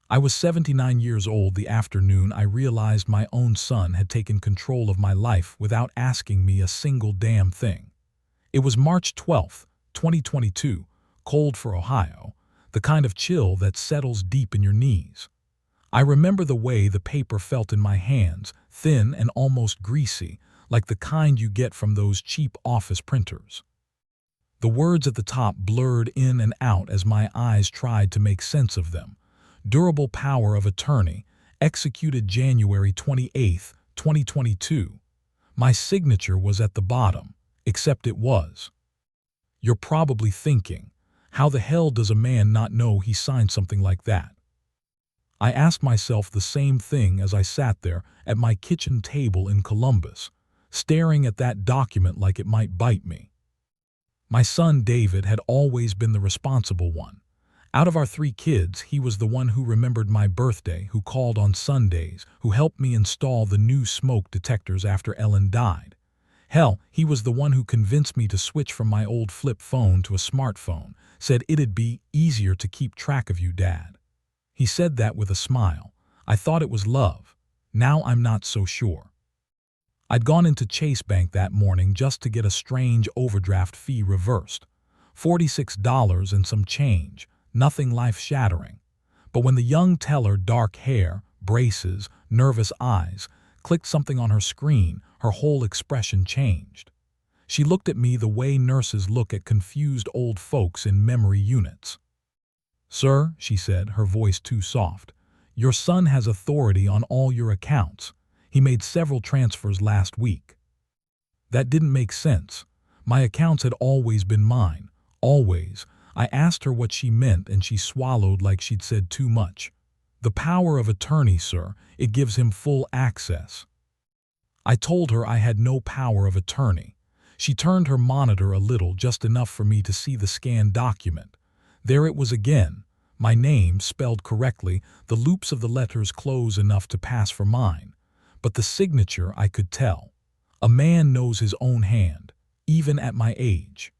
I was 79 years old the afternoon I realized my own son had taken control of my life without asking me a single damn thing. It was March 12th, 2022, cold for Ohio, the kind of chill that settles deep in your knees. I remember the way the paper felt in my hands, thin and almost greasy, like the kind you get from those cheap office printers. The words at the top blurred in and out as my eyes tried to make sense of them. Durable power of attorney, executed January 28th, 2022. My signature was at the bottom, except it was. You're probably thinking, how the hell does a man not know he signed something like that? I asked myself the same thing as I sat there at my kitchen table in Columbus, staring at that document like it might bite me. My son David had always been the responsible one. Out of our 3 kids, he was the one who remembered my birthday, who called on Sundays, who helped me install the new smoke detectors after Ellen died. Hell, he was the one who convinced me to switch from my old flip phone to a smartphone, said it'd be easier to keep track of you, Dad. He said that with a smile. I thought it was love. Now I'm not so sure. I'd gone into Chase Bank that morning just to get a strange overdraft fee reversed. $46 and some change, nothing life-shattering. But when the young teller, dark hair, braces, nervous eyes, clicked something on her screen, her whole expression changed. She looked at me the way nurses look at confused old folks in memory units. "Sir," she said, her voice too soft, "your son has authority on all your accounts. He made several transfers last week." That didn't make sense. My accounts had always been mine. Always. I asked her what she meant and she swallowed like she'd said too much. "The power of attorney, sir. It gives him full access." I told her I had no power of attorney. She turned her monitor a little, just enough for me to see the scanned document. There it was again. My name, spelled correctly, the loops of the letters close enough to pass for mine. But the signature I could tell. A man knows his own hand, even at my age.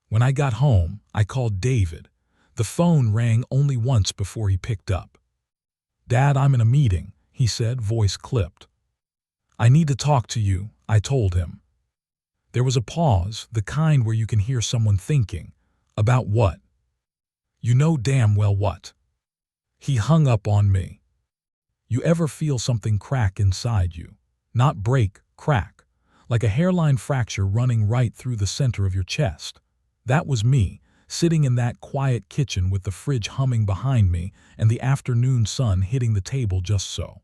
When I got home, I called David. The phone rang only once before he picked up. "Dad, I'm in a meeting," he said, voice clipped. "I need to talk to you," I told him. There was a pause, the kind where you can hear someone thinking. "About what?" "You know damn well what." He hung up on me. You ever feel something crack inside you? Not break, crack. Like a hairline fracture running right through the center of your chest. That was me, sitting in that quiet kitchen with the fridge humming behind me and the afternoon sun hitting the table just so.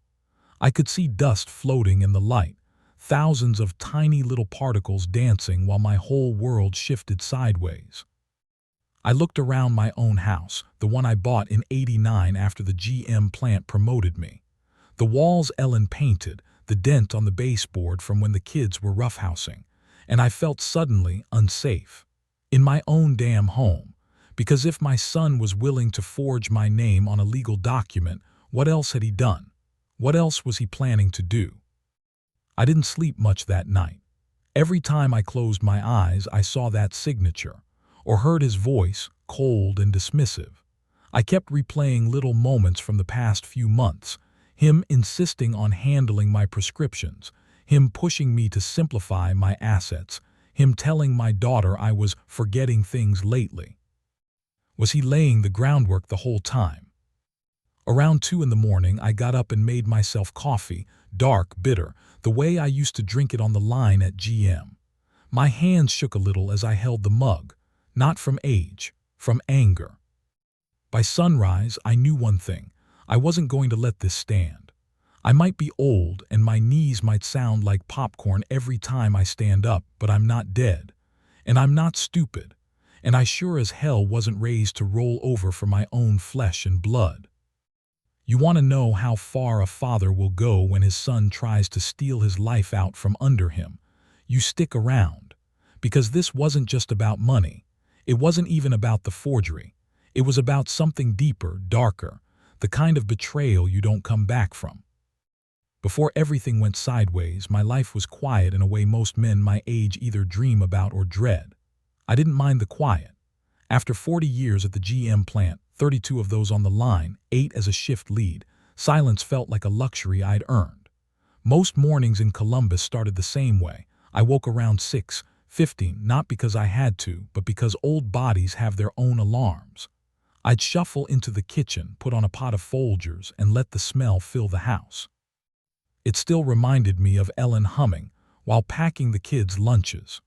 I could see dust floating in the light, thousands of tiny little particles dancing while my whole world shifted sideways. I looked around my own house, the one I bought in '89 after the GM plant promoted me. The walls Ellen painted, the dent on the baseboard from when the kids were roughhousing, and I felt suddenly unsafe. In my own damn home. Because if my son was willing to forge my name on a legal document, what else had he done? What else was he planning to do? I didn't sleep much that night. Every time I closed my eyes, I saw that signature, or heard his voice, cold and dismissive. I kept replaying little moments from the past few months, him insisting on handling my prescriptions, him pushing me to simplify my assets, him telling my daughter I was forgetting things lately. Was he laying the groundwork the whole time? Around 2 in the morning, I got up and made myself coffee, dark, bitter, the way I used to drink it on the line at GM. My hands shook a little as I held the mug, not from age, from anger. By sunrise, I knew one thing. I wasn't going to let this stand. I might be old and my knees might sound like popcorn every time I stand up, but I'm not dead. And I'm not stupid. And I sure as hell wasn't raised to roll over for my own flesh and blood. You want to know how far a father will go when his son tries to steal his life out from under him? You stick around. Because this wasn't just about money. It wasn't even about the forgery. It was about something deeper, darker, the kind of betrayal you don't come back from. Before everything went sideways, my life was quiet in a way most men my age either dream about or dread. I didn't mind the quiet. After 40 years at the GM plant, 32 of those on the line, 8 as a shift lead. Silence felt like a luxury I'd earned. Most mornings in Columbus started the same way. I woke around 6:15, not because I had to, but because old bodies have their own alarms. I'd shuffle into the kitchen, put on a pot of Folgers, and let the smell fill the house. It still reminded me of Ellen humming while packing the kids' lunches.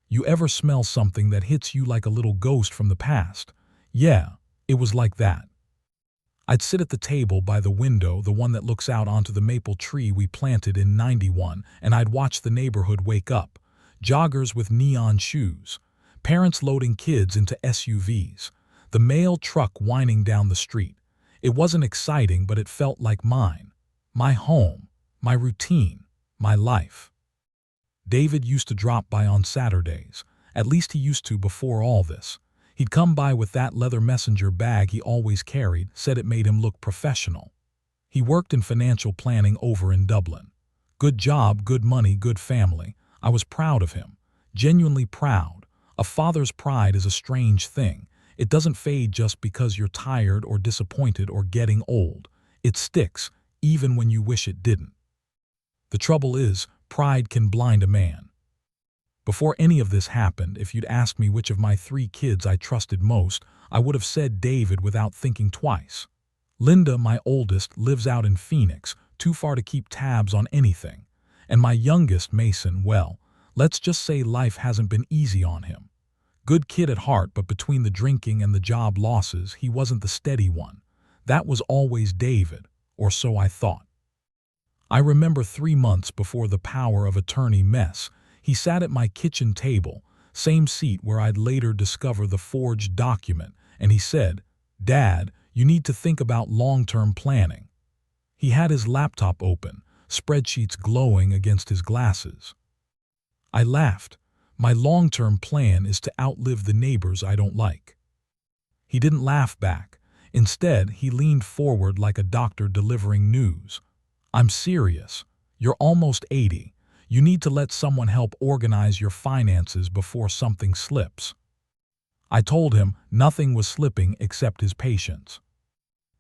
You ever smell something that hits you like a little ghost from the past? Yeah, it was like that. I'd sit at the table by the window, the one that looks out onto the maple tree we planted in '91, and I'd watch the neighborhood wake up. Joggers with neon shoes, parents loading kids into SUVs, the mail truck whining down the street. It wasn't exciting, but it felt like mine. My home, my routine, my life. David used to drop by on Saturdays. At least he used to before all this. He'd come by with that leather messenger bag he always carried, said it made him look professional. He worked in financial planning over in Dublin. Good job, good money, good family. I was proud of him. Genuinely proud. A father's pride is a strange thing. It doesn't fade just because you're tired or disappointed or getting old. It sticks, even when you wish it didn't. The trouble is, pride can blind a man. Before any of this happened, if you'd asked me which of my 3 kids I trusted most, I would have said David without thinking twice. Linda, my oldest, lives out in Phoenix, too far to keep tabs on anything. And my youngest, Mason, well, let's just say life hasn't been easy on him. Good kid at heart, but between the drinking and the job losses, he wasn't the steady one. That was always David, or so I thought. I remember 3 months before the power of attorney mess, he sat at my kitchen table, same seat where I'd later discover the forged document, and he said, "Dad, you need to think about long-term planning." He had his laptop open, spreadsheets glowing against his glasses. I laughed. My long-term plan is to outlive the neighbors I don't like. He didn't laugh back. Instead, he leaned forward like a doctor delivering news. "I'm serious. You're almost 80. You need to let someone help organize your finances before something slips." I told him nothing was slipping except his patience.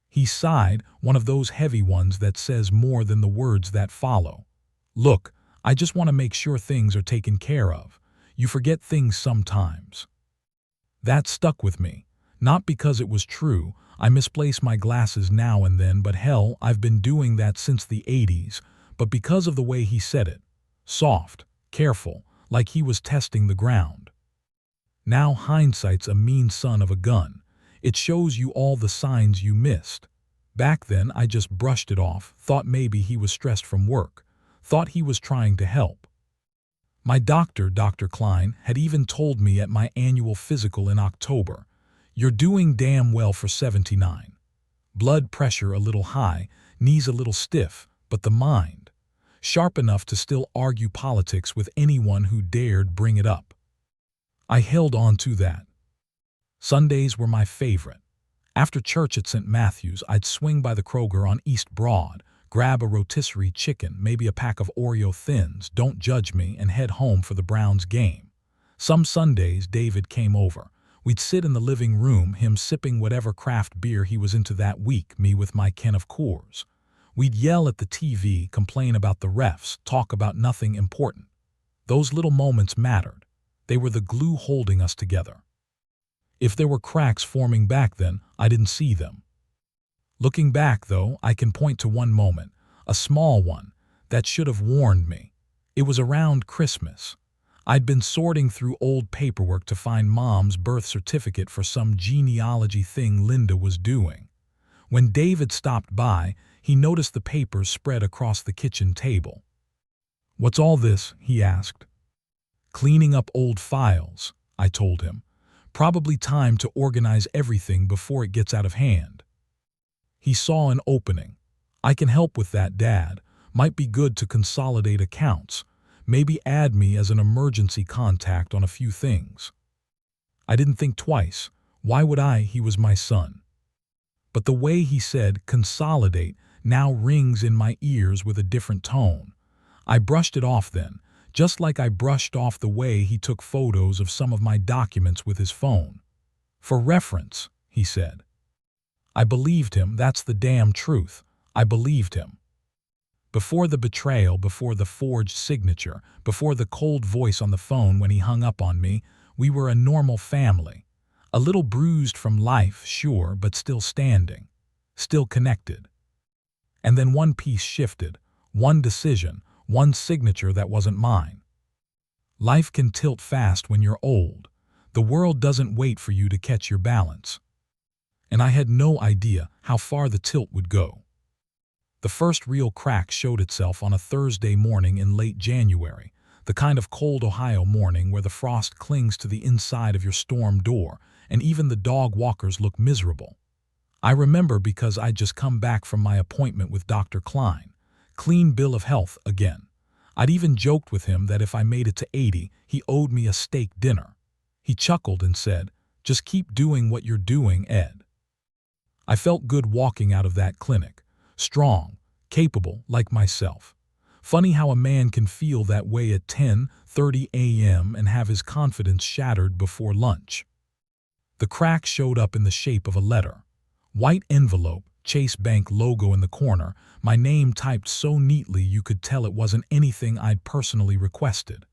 He sighed, one of those heavy ones that says more than the words that follow. "Look, I just want to make sure things are taken care of. You forget things sometimes." That stuck with me. Not because it was true. I misplace my glasses now and then, but hell, I've been doing that since the '80s, but because of the way he said it. Soft, careful, like he was testing the ground. Now hindsight's a mean son of a gun. It shows you all the signs you missed. Back then, I just brushed it off, thought maybe he was stressed from work, thought he was trying to help. My doctor, Dr. Klein, had even told me at my annual physical in October, "You're doing damn well for 79. Blood pressure a little high, knees a little stiff, but the mind, sharp enough to still argue politics with anyone who dared bring it up." I held on to that. Sundays were my favorite. After church at St. Matthew's, I'd swing by the Kroger on East Broad, grab a rotisserie chicken, maybe a pack of Oreo Thins, don't judge me, and head home for the Browns game. Some Sundays, David came over. We'd sit in the living room, him sipping whatever craft beer he was into that week, me with my can of Coors. We'd yell at the TV, complain about the refs, talk about nothing important. Those little moments mattered. They were the glue holding us together. If there were cracks forming back then, I didn't see them. Looking back, though, I can point to one moment, a small one, that should have warned me. It was around Christmas. I'd been sorting through old paperwork to find Mom's birth certificate for some genealogy thing Linda was doing. When David stopped by, he noticed the papers spread across the kitchen table. "What's all this?" he asked. "Cleaning up old files," I told him. "Probably time to organize everything before it gets out of hand." He saw an opening. "I can help with that, Dad. Might be good to consolidate accounts. Maybe add me as an emergency contact on a few things." I didn't think twice. Why would I? He was my son. But the way he said consolidate now rings in my ears with a different tone. I brushed it off then, just like I brushed off the way he took photos of some of my documents with his phone. "For reference," he said. I believed him, that's the damn truth. I believed him. Before the betrayal, before the forged signature, before the cold voice on the phone when he hung up on me, we were a normal family. A little bruised from life, sure, but still standing. Still connected. And then one piece shifted. One decision. One signature that wasn't mine. Life can tilt fast when you're old. The world doesn't wait for you to catch your balance. And I had no idea how far the tilt would go. The first real crack showed itself on a Thursday morning in late January, the kind of cold Ohio morning where the frost clings to the inside of your storm door, and even the dog walkers look miserable. I remember because I'd just come back from my appointment with Dr. Klein. Clean bill of health again. I'd even joked with him that if I made it to 80, he owed me a steak dinner. He chuckled and said, "Just keep doing what you're doing, Ed." I felt good walking out of that clinic. Strong, capable, like myself. Funny how a man can feel that way at 10:30 a.m. and have his confidence shattered before lunch. The crack showed up in the shape of a letter. White envelope, Chase Bank logo in the corner, my name typed so neatly you could tell it wasn't anything I'd personally requested.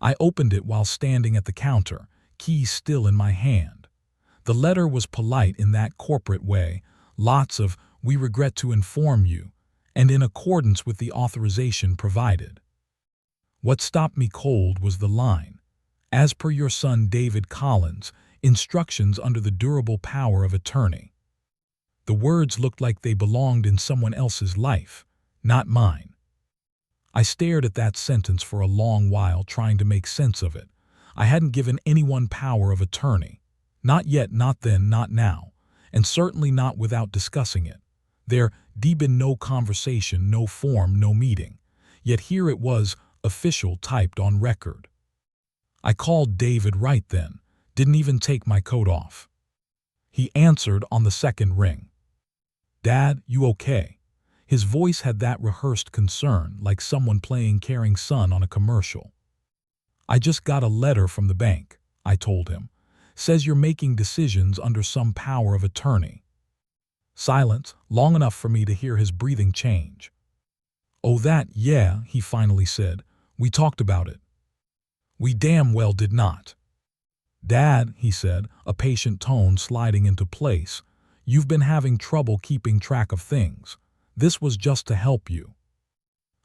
I opened it while standing at the counter, keys still in my hand. The letter was polite in that corporate way, lots of "we regret to inform you," and in accordance with the authorization provided. What stopped me cold was the line, "As per your son David Collins, instructions under the durable power of attorney." The words looked like they belonged in someone else's life, not mine. I stared at that sentence for a long while trying to make sense of it. I hadn't given anyone power of attorney. Not yet, not then, not now, and certainly not without discussing it. There'd been no conversation, no form, no meeting. Yet here it was, official, typed on record. I called David right then, didn't even take my coat off. He answered on the second ring. "Dad, you okay?" His voice had that rehearsed concern, like someone playing Caring Son on a commercial. "I just got a letter from the bank," I told him. "Says you're making decisions under some power of attorney." Silence, long enough for me to hear his breathing change. "Oh that, yeah," he finally said. "We talked about it." "We damn well did not." "Dad," he said, a patient tone sliding into place, "you've been having trouble keeping track of things. This was just to help you."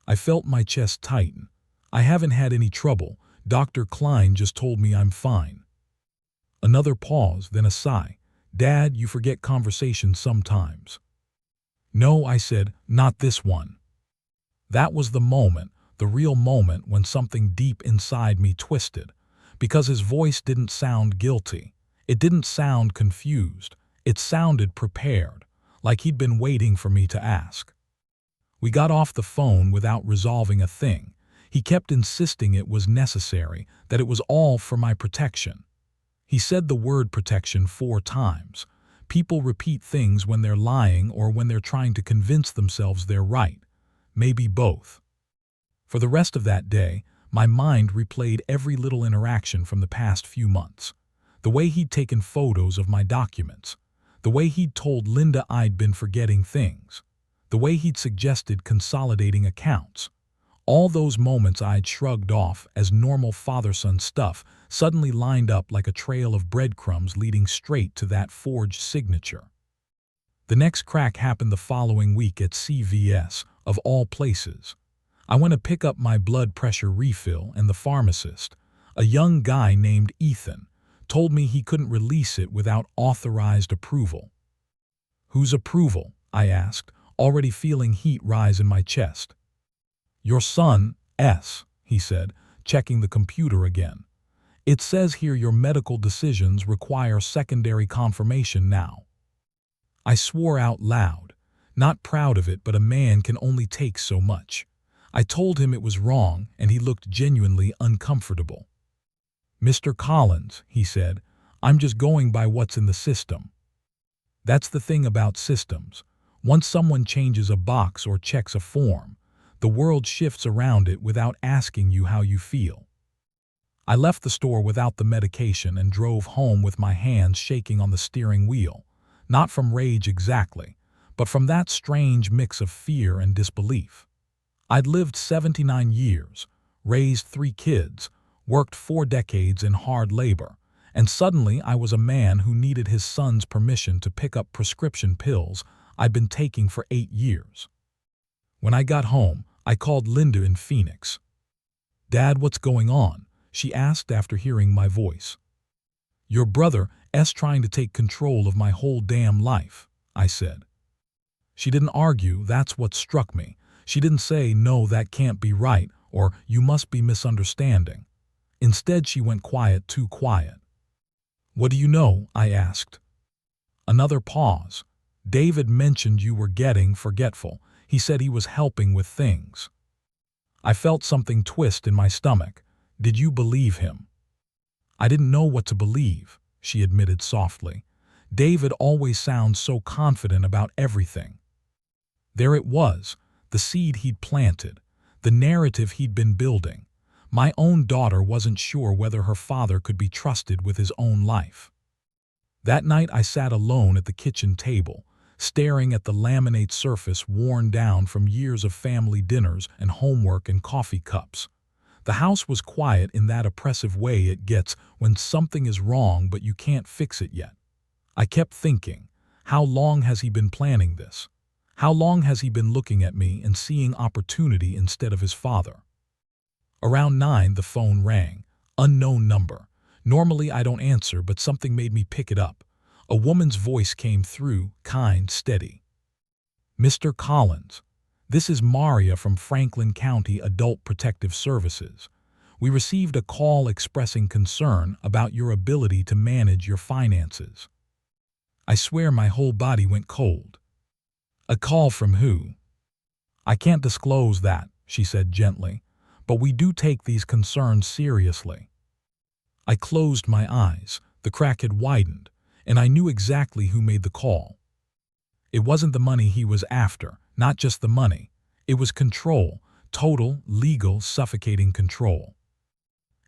I felt my chest tighten. "I haven't had any trouble. Dr. Klein just told me I'm fine." Another pause, then a sigh. "Dad, you forget conversations sometimes." "No," I said, "not this one." That was the moment, the real moment when something deep inside me twisted. Because his voice didn't sound guilty. It didn't sound confused. It sounded prepared, like he'd been waiting for me to ask. We got off the phone without resolving a thing. He kept insisting it was necessary, that it was all for my protection. He said the word protection 4 times. People repeat things when they're lying or when they're trying to convince themselves they're right. Maybe both. For the rest of that day, my mind replayed every little interaction from the past few months. The way he'd taken photos of my documents. The way he'd told Linda I'd been forgetting things. The way he'd suggested consolidating accounts. All those moments I'd shrugged off as normal father-son stuff suddenly lined up like a trail of breadcrumbs leading straight to that forged signature. The next crack happened the following week at CVS, of all places. I went to pick up my blood pressure refill and the pharmacist, a young guy named Ethan, told me he couldn't release it without authorized approval. "Whose approval?" I asked, already feeling heat rise in my chest. "Your son, S," he said, checking the computer again. "It says here your medical decisions require secondary confirmation now." I swore out loud, not proud of it, but a man can only take so much. I told him it was wrong, and he looked genuinely uncomfortable. "Mr. Collins," he said, "I'm just going by what's in the system." That's the thing about systems. Once someone changes a box or checks a form, the world shifts around it without asking you how you feel. I left the store without the medication and drove home with my hands shaking on the steering wheel. Not from rage exactly, but from that strange mix of fear and disbelief. I'd lived 79 years, raised 3 kids, worked 4 decades in hard labor, and suddenly I was a man who needed his son's permission to pick up prescription pills I'd been taking for 8 years. When I got home, I called Linda in Phoenix. "Dad, what's going on?" she asked after hearing my voice. "Your brother is trying to take control of my whole damn life," I said. She didn't argue. That's what struck me. She didn't say, "No, that can't be right," or "You must be misunderstanding." Instead, she went quiet, too quiet. "What do you know?" I asked. Another pause. "David mentioned you were getting forgetful. He said he was helping with things." I felt something twist in my stomach. "Did you believe him?" "I didn't know what to believe," she admitted softly. "David always sounds so confident about everything." There it was, the seed he'd planted, the narrative he'd been building. My own daughter wasn't sure whether her father could be trusted with his own life. That night I sat alone at the kitchen table, staring at the laminate surface worn down from years of family dinners and homework and coffee cups. The house was quiet in that oppressive way it gets when something is wrong but you can't fix it yet. I kept thinking, how long has he been planning this? How long has he been looking at me and seeing opportunity instead of his father? Around 9, the phone rang. Unknown number. Normally I don't answer, but something made me pick it up. A woman's voice came through, kind, steady. "Mr. Collins, this is Maria from Franklin County Adult Protective Services. We received a call expressing concern about your ability to manage your finances." I swear my whole body went cold. "A call from who?" "I can't disclose that," she said gently, "but we do take these concerns seriously." I closed my eyes. The crack had widened, and I knew exactly who made the call. It wasn't the money he was after, not just the money. It was control, total, legal, suffocating control.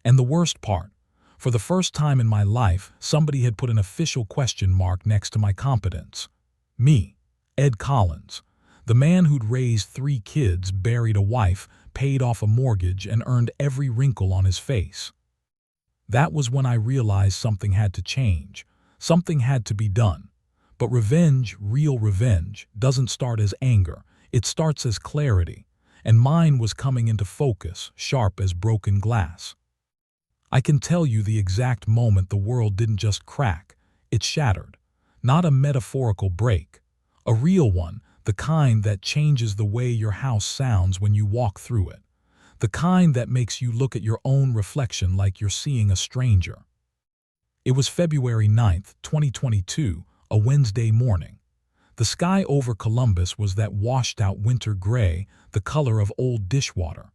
And the worst part, for the first time in my life, somebody had put an official question mark next to my competence. Me, Ed Collins, the man who'd raised 3 kids, buried a wife, paid off a mortgage, and earned every wrinkle on his face. That was when I realized something had to change. Something had to be done. But revenge, real revenge, doesn't start as anger. It starts as clarity. And mine was coming into focus, sharp as broken glass. I can tell you the exact moment the world didn't just crack. It shattered. Not a metaphorical break. A real one, the kind that changes the way your house sounds when you walk through it. The kind that makes you look at your own reflection like you're seeing a stranger. It was February 9th, 2022, a Wednesday morning. The sky over Columbus was that washed-out winter gray, the color of old dishwater.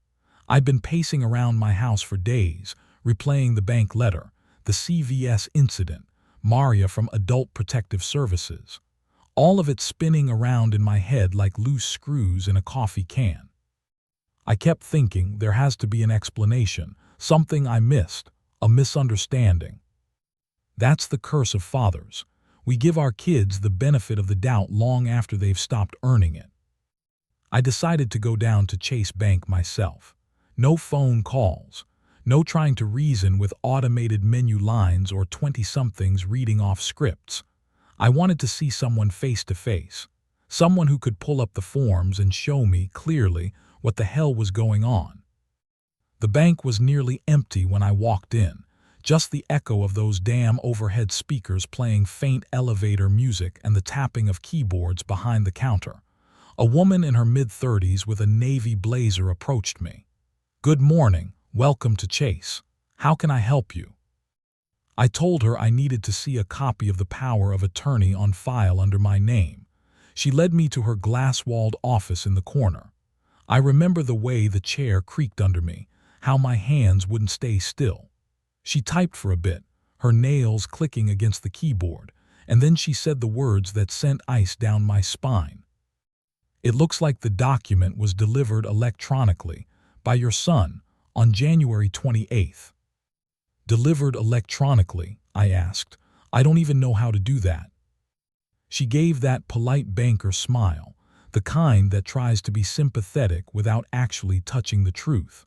I'd been pacing around my house for days, replaying the bank letter, the CVS incident, Maria from Adult Protective Services. All of it spinning around in my head like loose screws in a coffee can. I kept thinking there has to be an explanation, something I missed, a misunderstanding. That's the curse of fathers. We give our kids the benefit of the doubt long after they've stopped earning it. I decided to go down to Chase Bank myself. No phone calls. No trying to reason with automated menu lines or 20-somethings reading off scripts. I wanted to see someone face to face. Someone who could pull up the forms and show me clearly what the hell was going on. The bank was nearly empty when I walked in. Just the echo of those damn overhead speakers playing faint elevator music and the tapping of keyboards behind the counter. A woman in her mid-30s with a navy blazer approached me. "Good morning, welcome to Chase. How can I help you?" I told her I needed to see a copy of the power of attorney on file under my name. She led me to her glass-walled office in the corner. I remember the way the chair creaked under me, how my hands wouldn't stay still. She typed for a bit, her nails clicking against the keyboard, and then she said the words that sent ice down my spine. "It looks like the document was delivered electronically by your son on January 28th. "Delivered electronically?" I asked. "I don't even know how to do that." She gave that polite banker smile, the kind that tries to be sympathetic without actually touching the truth.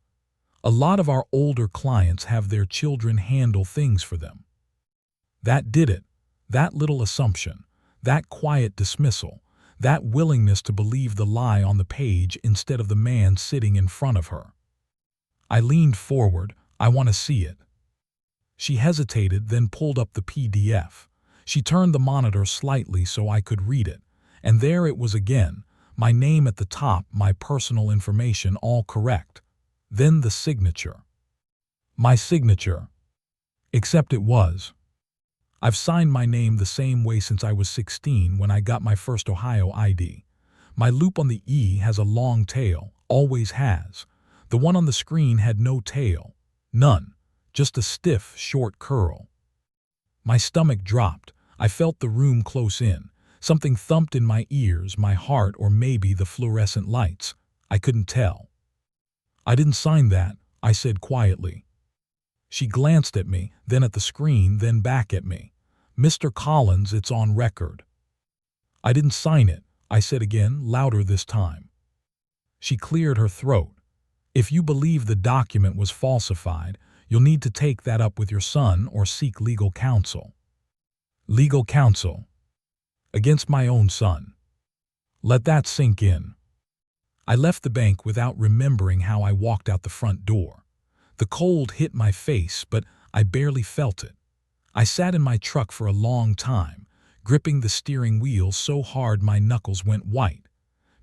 A lot of our older clients have their children handle things for them. That did it. That little assumption, that quiet dismissal, that willingness to believe the lie on the page instead of the man sitting in front of her. I leaned forward. I want to see it. She hesitated, then pulled up the PDF. She turned the monitor slightly so I could read it, and there it was again, my name at the top, my personal information, all correct. Then the signature. My signature. Except it was. I've signed my name the same way since I was 16 when I got my first Ohio ID. My loop on the E has a long tail, always has. The one on the screen had no tail. None. Just a stiff, short curl. My stomach dropped. I felt the room close in. Something thumped in my ears, my heart, or maybe the fluorescent lights. I couldn't tell. I didn't sign that, I said quietly. She glanced at me, then at the screen, then back at me. Mr. Collins, it's on record. I didn't sign it, I said again, louder this time. She cleared her throat. If you believe the document was falsified, you'll need to take that up with your son or seek legal counsel. Legal counsel? Against my own son. Let that sink in. I left the bank without remembering how I walked out the front door. The cold hit my face, but I barely felt it. I sat in my truck for a long time, gripping the steering wheel so hard my knuckles went white.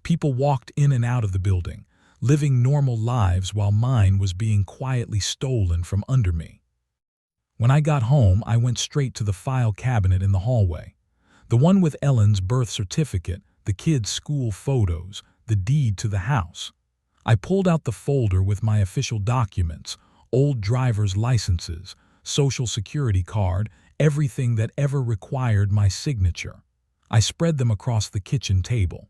People walked in and out of the building, living normal lives while mine was being quietly stolen from under me. When I got home, I went straight to the file cabinet in the hallway. The one with Ellen's birth certificate, the kids' school photos, the deed to the house. I pulled out the folder with my official documents, old driver's licenses, social security card, everything that ever required my signature. I spread them across the kitchen table.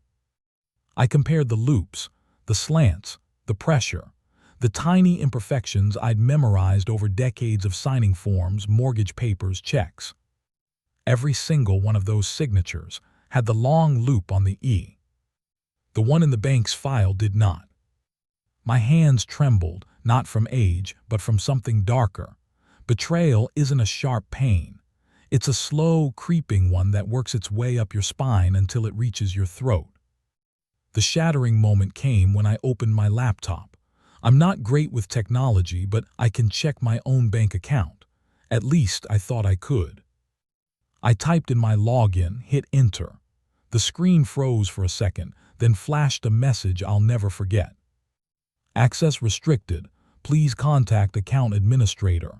I compared the loops, the slants, the pressure, the tiny imperfections I'd memorized over decades of signing forms, mortgage papers, checks. Every single one of those signatures had the long loop on the E. The one in the bank's file did not. My hands trembled, not from age, but from something darker. Betrayal isn't a sharp pain. It's a slow, creeping one that works its way up your spine until it reaches your throat. The shattering moment came when I opened my laptop. I'm not great with technology, but I can check my own bank account. At least I thought I could. I typed in my login, hit enter. The screen froze for a second, then flashed a message I'll never forget. Access restricted. Please contact account administrator.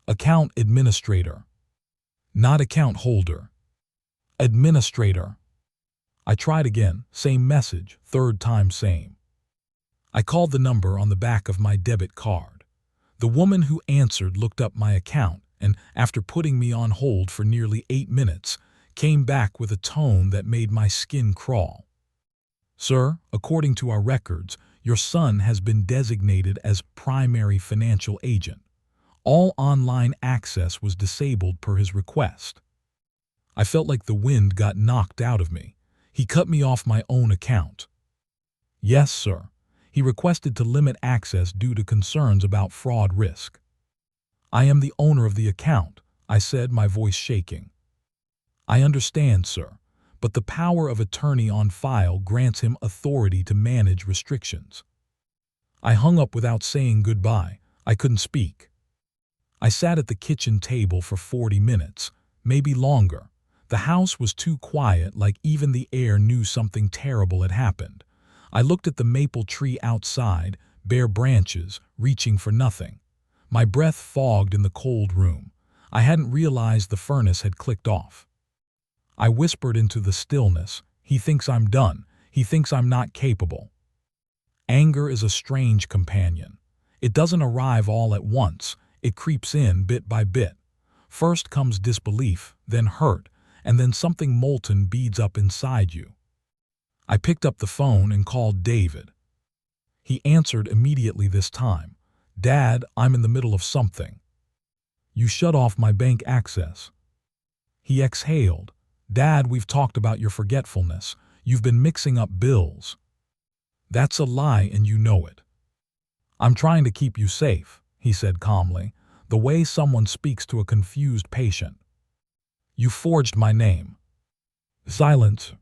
Account administrator. Not account holder. Administrator. I tried again, same message, third time same. I called the number on the back of my debit card. The woman who answered looked up my account and, after putting me on hold for nearly 8 minutes, came back with a tone that made my skin crawl. Sir, according to our records, your son has been designated as primary financial agent. All online access was disabled per his request. I felt like the wind got knocked out of me. He cut me off my own account. Yes, sir. He requested to limit access due to concerns about fraud risk. I am the owner of the account, I said, my voice shaking. I understand, sir, but the power of attorney on file grants him authority to manage restrictions. I hung up without saying goodbye. I couldn't speak. I sat at the kitchen table for 40 minutes, maybe longer. The house was too quiet, like even the air knew something terrible had happened. I looked at the maple tree outside, bare branches, reaching for nothing. My breath fogged in the cold room. I hadn't realized the furnace had clicked off. I whispered into the stillness, he thinks I'm done. He thinks I'm not capable. Anger is a strange companion. It doesn't arrive all at once. It creeps in bit by bit. First comes disbelief, then hurt, and then something molten beads up inside you. I picked up the phone and called David. He answered immediately this time. Dad, I'm in the middle of something. You shut off my bank access. He exhaled. Dad, we've talked about your forgetfulness. You've been mixing up bills. That's a lie and you know it. I'm trying to keep you safe, he said calmly, the way someone speaks to a confused patient. You forged my name. Silence.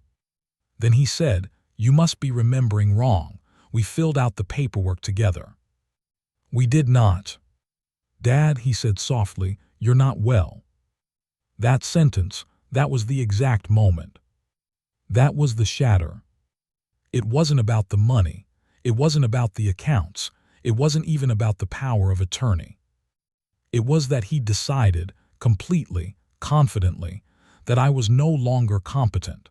Then he said, you must be remembering wrong. We filled out the paperwork together. We did not. Dad, he said softly, you're not well. That sentence, that was the exact moment. That was the shatter. It wasn't about the money. It wasn't about the accounts. It wasn't even about the power of attorney. It was that he decided, completely, confidently, that I was no longer competent,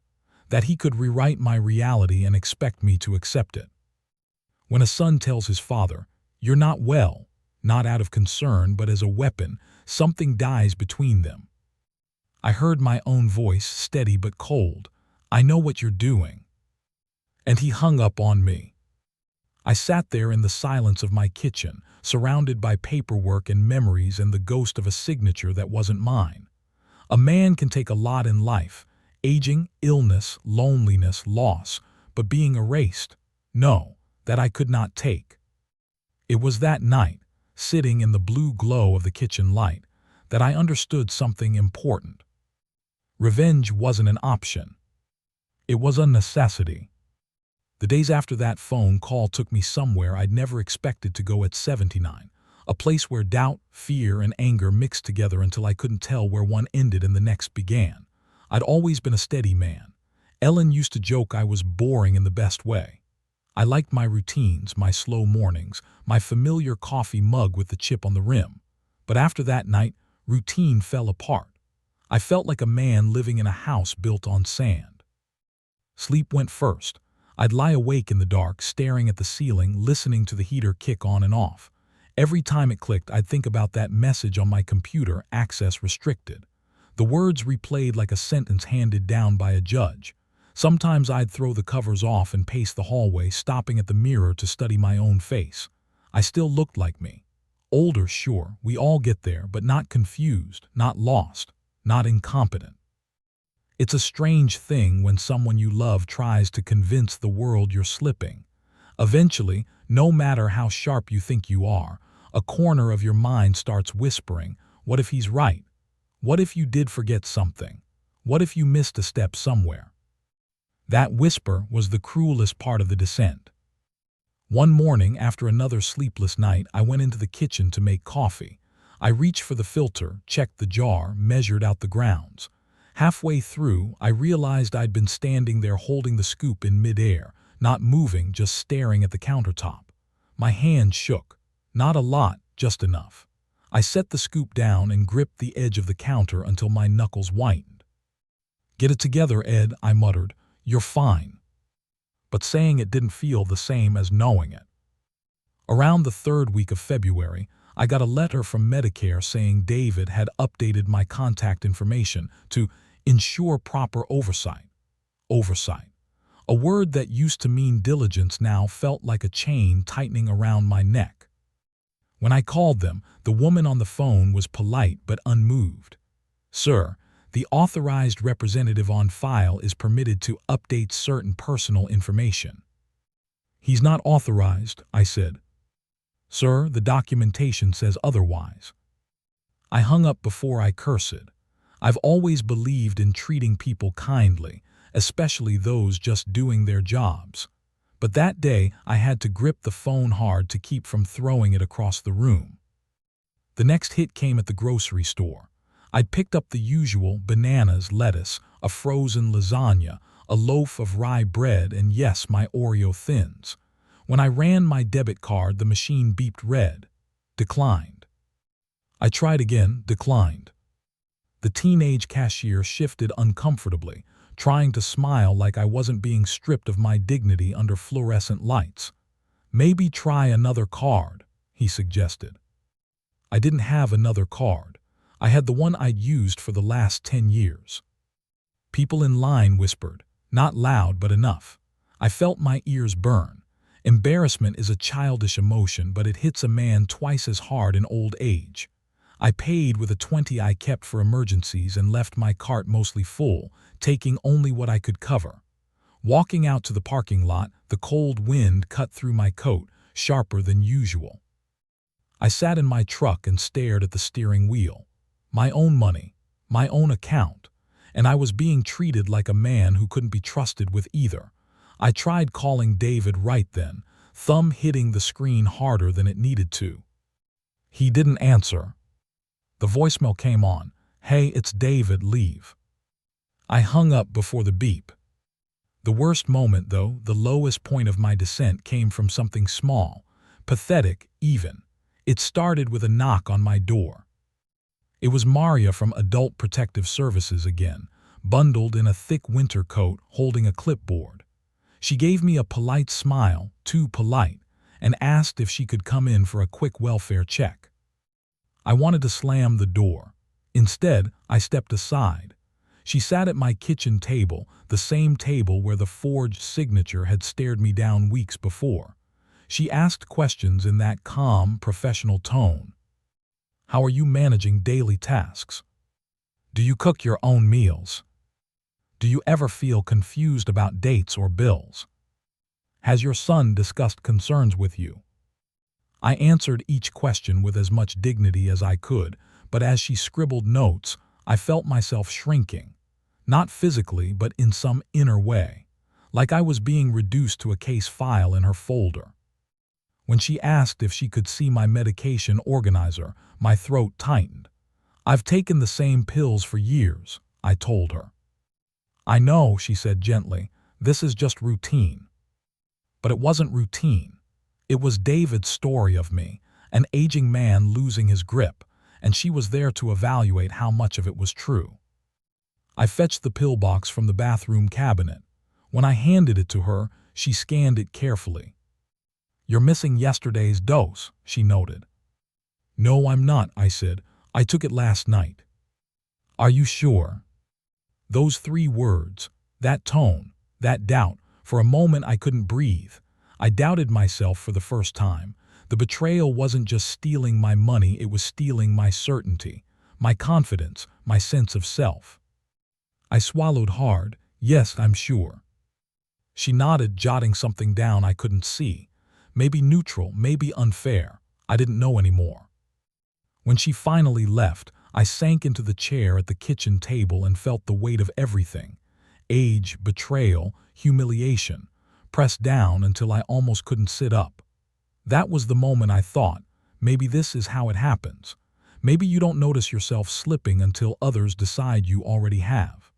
that he could rewrite my reality and expect me to accept it. When a son tells his father, you're not well, not out of concern but as a weapon, something dies between them. I heard my own voice, steady but cold. I know what you're doing. And he hung up on me. I sat there in the silence of my kitchen, surrounded by paperwork and memories and the ghost of a signature that wasn't mine. A man can take a lot in life, aging, illness, loneliness, loss, but being erased, no, that I could not take. It was that night, sitting in the blue glow of the kitchen light, that I understood something important. Revenge wasn't an option. It was a necessity. The days after that phone call took me somewhere I'd never expected to go at 79, a place where doubt, fear, and anger mixed together until I couldn't tell where one ended and the next began. I'd always been a steady man. Ellen used to joke I was boring in the best way. I liked my routines, my slow mornings, my familiar coffee mug with the chip on the rim. But after that night, routine fell apart. I felt like a man living in a house built on sand. Sleep went first. I'd lie awake in the dark, staring at the ceiling, listening to the heater kick on and off. Every time it clicked, I'd think about that message on my computer, access restricted. The words replayed like a sentence handed down by a judge. Sometimes I'd throw the covers off and pace the hallway, stopping at the mirror to study my own face. I still looked like me. Older, sure, we all get there, but not confused, not lost, not incompetent. It's a strange thing when someone you love tries to convince the world you're slipping. Eventually, no matter how sharp you think you are, a corner of your mind starts whispering, what if he's right? What if you did forget something? What if you missed a step somewhere? That whisper was the cruelest part of the descent. One morning, after another sleepless night, I went into the kitchen to make coffee. I reached for the filter, checked the jar, measured out the grounds. Halfway through, I realized I'd been standing there holding the scoop in midair, not moving, just staring at the countertop. My hand shook. Not a lot, just enough. I set the scoop down and gripped the edge of the counter until my knuckles whitened. Get it together, Ed, I muttered. You're fine. But saying it didn't feel the same as knowing it. Around the third week of February, I got a letter from Medicare saying David had updated my contact information to ensure proper oversight. Oversight. A word that used to mean diligence now felt like a chain tightening around my neck. When I called them, the woman on the phone was polite but unmoved. Sir, the authorized representative on file is permitted to update certain personal information. He's not authorized, I said. Sir, the documentation says otherwise. I hung up before I cursed. I've always believed in treating people kindly, especially those just doing their jobs. But that day, I had to grip the phone hard to keep from throwing it across the room. The next hit came at the grocery store. I'd picked up the usual bananas, lettuce, a frozen lasagna, a loaf of rye bread, and yes, my Oreo Thins. When I ran my debit card, the machine beeped red. Declined. I tried again, declined. The teenage cashier shifted uncomfortably, trying to smile like I wasn't being stripped of my dignity under fluorescent lights. Maybe try another card, he suggested. I didn't have another card. I had the one I'd used for the last 10 years. People in line whispered, not loud but enough. I felt my ears burn. Embarrassment is a childish emotion, but it hits a man twice as hard in old age. I paid with a 20 I kept for emergencies and left my cart mostly full, taking only what I could cover. Walking out to the parking lot, the cold wind cut through my coat, sharper than usual. I sat in my truck and stared at the steering wheel. My own money, my own account, and I was being treated like a man who couldn't be trusted with either. I tried calling David right then, thumb hitting the screen harder than it needed to. He didn't answer. The voicemail came on. "Hey, it's David, leave." I hung up before the beep. The worst moment, though, the lowest point of my descent, came from something small, pathetic even. It started with a knock on my door. It was Maria from Adult Protective Services again, bundled in a thick winter coat, holding a clipboard. She gave me a polite smile, too polite, and asked if she could come in for a quick welfare check. I wanted to slam the door. Instead, I stepped aside. She sat at my kitchen table, the same table where the forged signature had stared me down weeks before. She asked questions in that calm, professional tone. "How are you managing daily tasks? Do you cook your own meals? Do you ever feel confused about dates or bills? Has your son discussed concerns with you?" I answered each question with as much dignity as I could, but as she scribbled notes, I felt myself shrinking. Not physically, but in some inner way, like I was being reduced to a case file in her folder. When she asked if she could see my medication organizer, my throat tightened. "I've taken the same pills for years," I told her. "I know," she said gently, "this is just routine." But it wasn't routine. It was David's story of me, an aging man losing his grip, and she was there to evaluate how much of it was true. I fetched the pill box from the bathroom cabinet. When I handed it to her, she scanned it carefully. "You're missing yesterday's dose," she noted. "No, I'm not," I said. "I took it last night." "Are you sure?" Those 3 words, that tone, that doubt, for a moment I couldn't breathe. I doubted myself for the first time. The betrayal wasn't just stealing my money, it was stealing my certainty, my confidence, my sense of self. I swallowed hard. "Yes, I'm sure." She nodded, jotting something down I couldn't see. Maybe neutral, maybe unfair. I didn't know anymore. When she finally left, I sank into the chair at the kitchen table and felt the weight of everything. Age, betrayal, humiliation, pressed down until I almost couldn't sit up. That was the moment I thought, maybe this is how it happens. Maybe you don't notice yourself slipping until others decide you already have.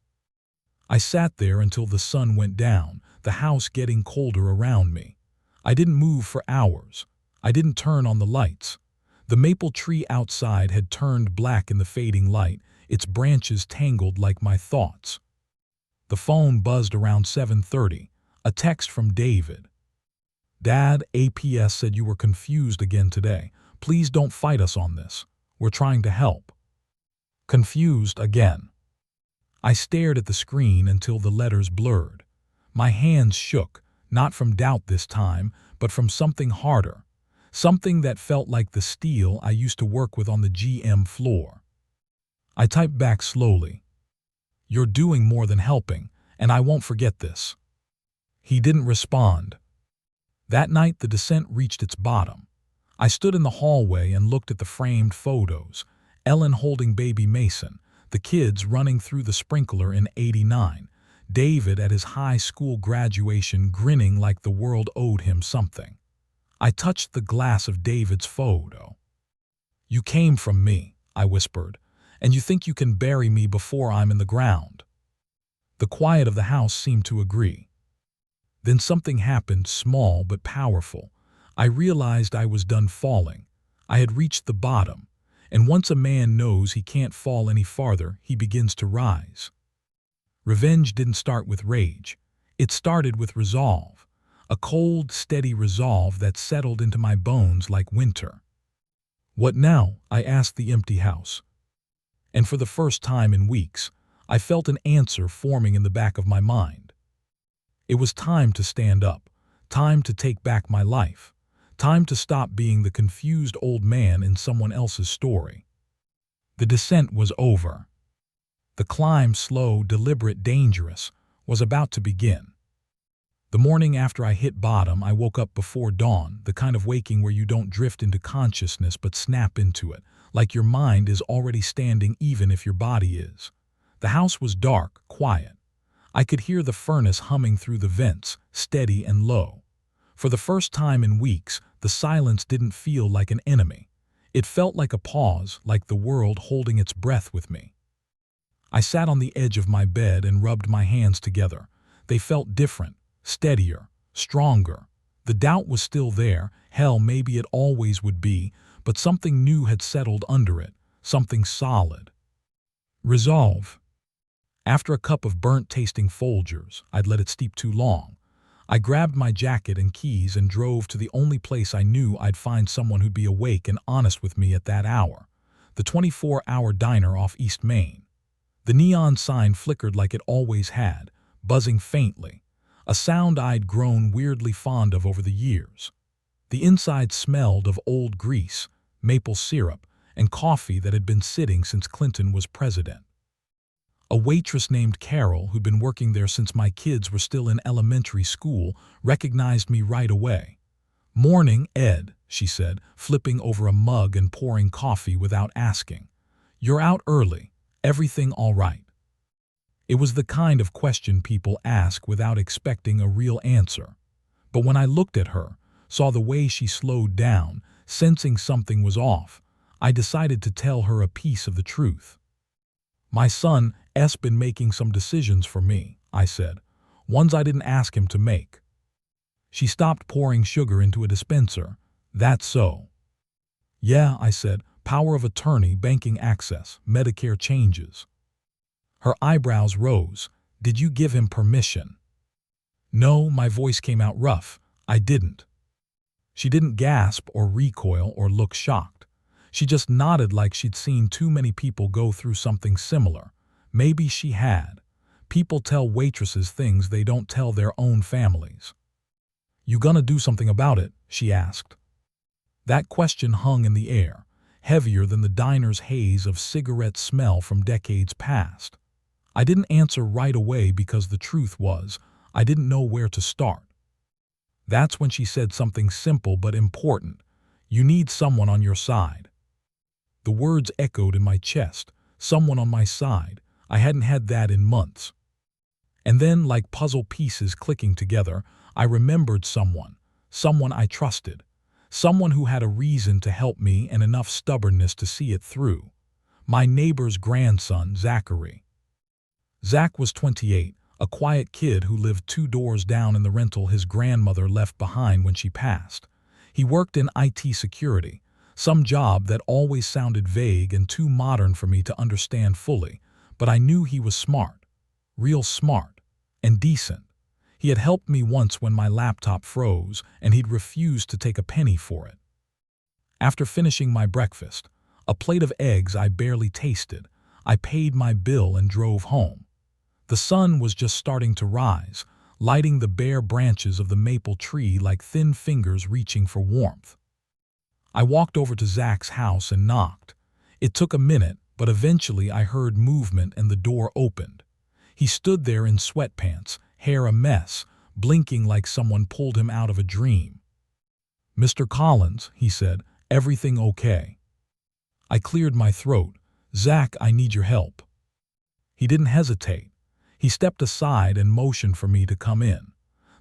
I sat there until the sun went down, the house getting colder around me. I didn't move for hours. I didn't turn on the lights. The maple tree outside had turned black in the fading light, its branches tangled like my thoughts. The phone buzzed around 7:30, a text from David. "Dad, APS said you were confused again today. Please don't fight us on this. We're trying to help." Confused again. I stared at the screen until the letters blurred. My hands shook, not from doubt this time, but from something harder. Something that felt like the steel I used to work with on the GM floor. I typed back slowly. "You're doing more than helping, and I won't forget this." He didn't respond. That night the descent reached its bottom. I stood in the hallway and looked at the framed photos. Ellen holding baby Mason, the kids running through the sprinkler in '89, David at his high school graduation grinning like the world owed him something. I touched the glass of David's photo. "You came from me," I whispered, "and you think you can bury me before I'm in the ground." The quiet of the house seemed to agree. Then something happened, small but powerful. I realized I was done falling. I had reached the bottom, and once a man knows he can't fall any farther, he begins to rise. Revenge didn't start with rage. It started with resolve. A cold, steady resolve that settled into my bones like winter. "What now?" I asked the empty house. And for the first time in weeks, I felt an answer forming in the back of my mind. It was time to stand up, time to take back my life, time to stop being the confused old man in someone else's story. The descent was over. The climb, slow, deliberate, dangerous, was about to begin. The morning after I hit bottom, I woke up before dawn, the kind of waking where you don't drift into consciousness but snap into it, like your mind is already standing even if your body is. The house was dark, quiet. I could hear the furnace humming through the vents, steady and low. For the first time in weeks, the silence didn't feel like an enemy. It felt like a pause, like the world holding its breath with me. I sat on the edge of my bed and rubbed my hands together. They felt different, steadier, stronger. The doubt was still there. Hell, maybe it always would be, but something new had settled under it, something solid. Resolve. After a cup of burnt-tasting Folgers, I'd let it steep too long. I grabbed my jacket and keys and drove to the only place I knew I'd find someone who'd be awake and honest with me at that hour, the 24-hour diner off East Main. The neon sign flickered like it always had, buzzing faintly, a sound I'd grown weirdly fond of over the years. The inside smelled of old grease, maple syrup, and coffee that had been sitting since Clinton was president. A waitress named Carol, who'd been working there since my kids were still in elementary school, recognized me right away. "Morning, Ed," she said, flipping over a mug and pouring coffee without asking. "You're out early. Everything all right?" It was the kind of question people ask without expecting a real answer. But when I looked at her, saw the way she slowed down, sensing something was off, I decided to tell her a piece of the truth. "My son's been making some decisions for me," I said, "ones I didn't ask him to make." She stopped pouring sugar into a dispenser. "That's so?" "Yeah," I said, "power of attorney, banking access, Medicare changes." Her eyebrows rose. "Did you give him permission?" "No," my voice came out rough. "I didn't." She didn't gasp or recoil or look shocked. She just nodded like she'd seen too many people go through something similar. Maybe she had. People tell waitresses things they don't tell their own families. "You gonna do something about it?" she asked. That question hung in the air, heavier than the diner's haze of cigarette smell from decades past. I didn't answer right away because the truth was, I didn't know where to start. That's when she said something simple but important. "You need someone on your side." The words echoed in my chest. Someone on my side. I hadn't had that in months. And then, like puzzle pieces clicking together, I remembered someone I trusted, someone who had a reason to help me and enough stubbornness to see it through. My neighbor's grandson, Zachary. Zach was 28, a quiet kid who lived 2 doors down in the rental his grandmother left behind when she passed. He worked in IT security, some job that always sounded vague and too modern for me to understand fully, but I knew he was smart, real smart, and decent. He had helped me once when my laptop froze, and he'd refused to take a penny for it. After finishing my breakfast, a plate of eggs I barely tasted, I paid my bill and drove home. The sun was just starting to rise, lighting the bare branches of the maple tree like thin fingers reaching for warmth. I walked over to Zach's house and knocked. It took a minute, but eventually I heard movement and the door opened. He stood there in sweatpants, hair a mess, blinking like someone pulled him out of a dream. "Mr. Collins," he said, "everything okay?" I cleared my throat. "Zach, I need your help." He didn't hesitate. He stepped aside and motioned for me to come in.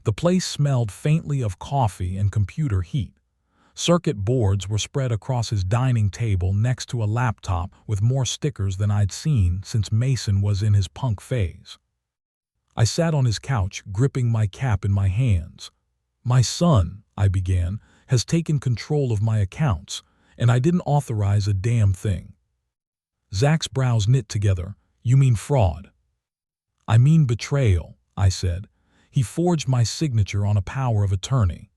The place smelled faintly of coffee and computer heat. Circuit boards were spread across his dining table next to a laptop with more stickers than I'd seen since Mason was in his punk phase. I sat on his couch, gripping my cap in my hands. "My son," I began, "has taken control of my accounts, and I didn't authorize a damn thing." Zach's brows knit together. "You mean fraud?" "I mean betrayal," I said. "He forged my signature on a power of attorney."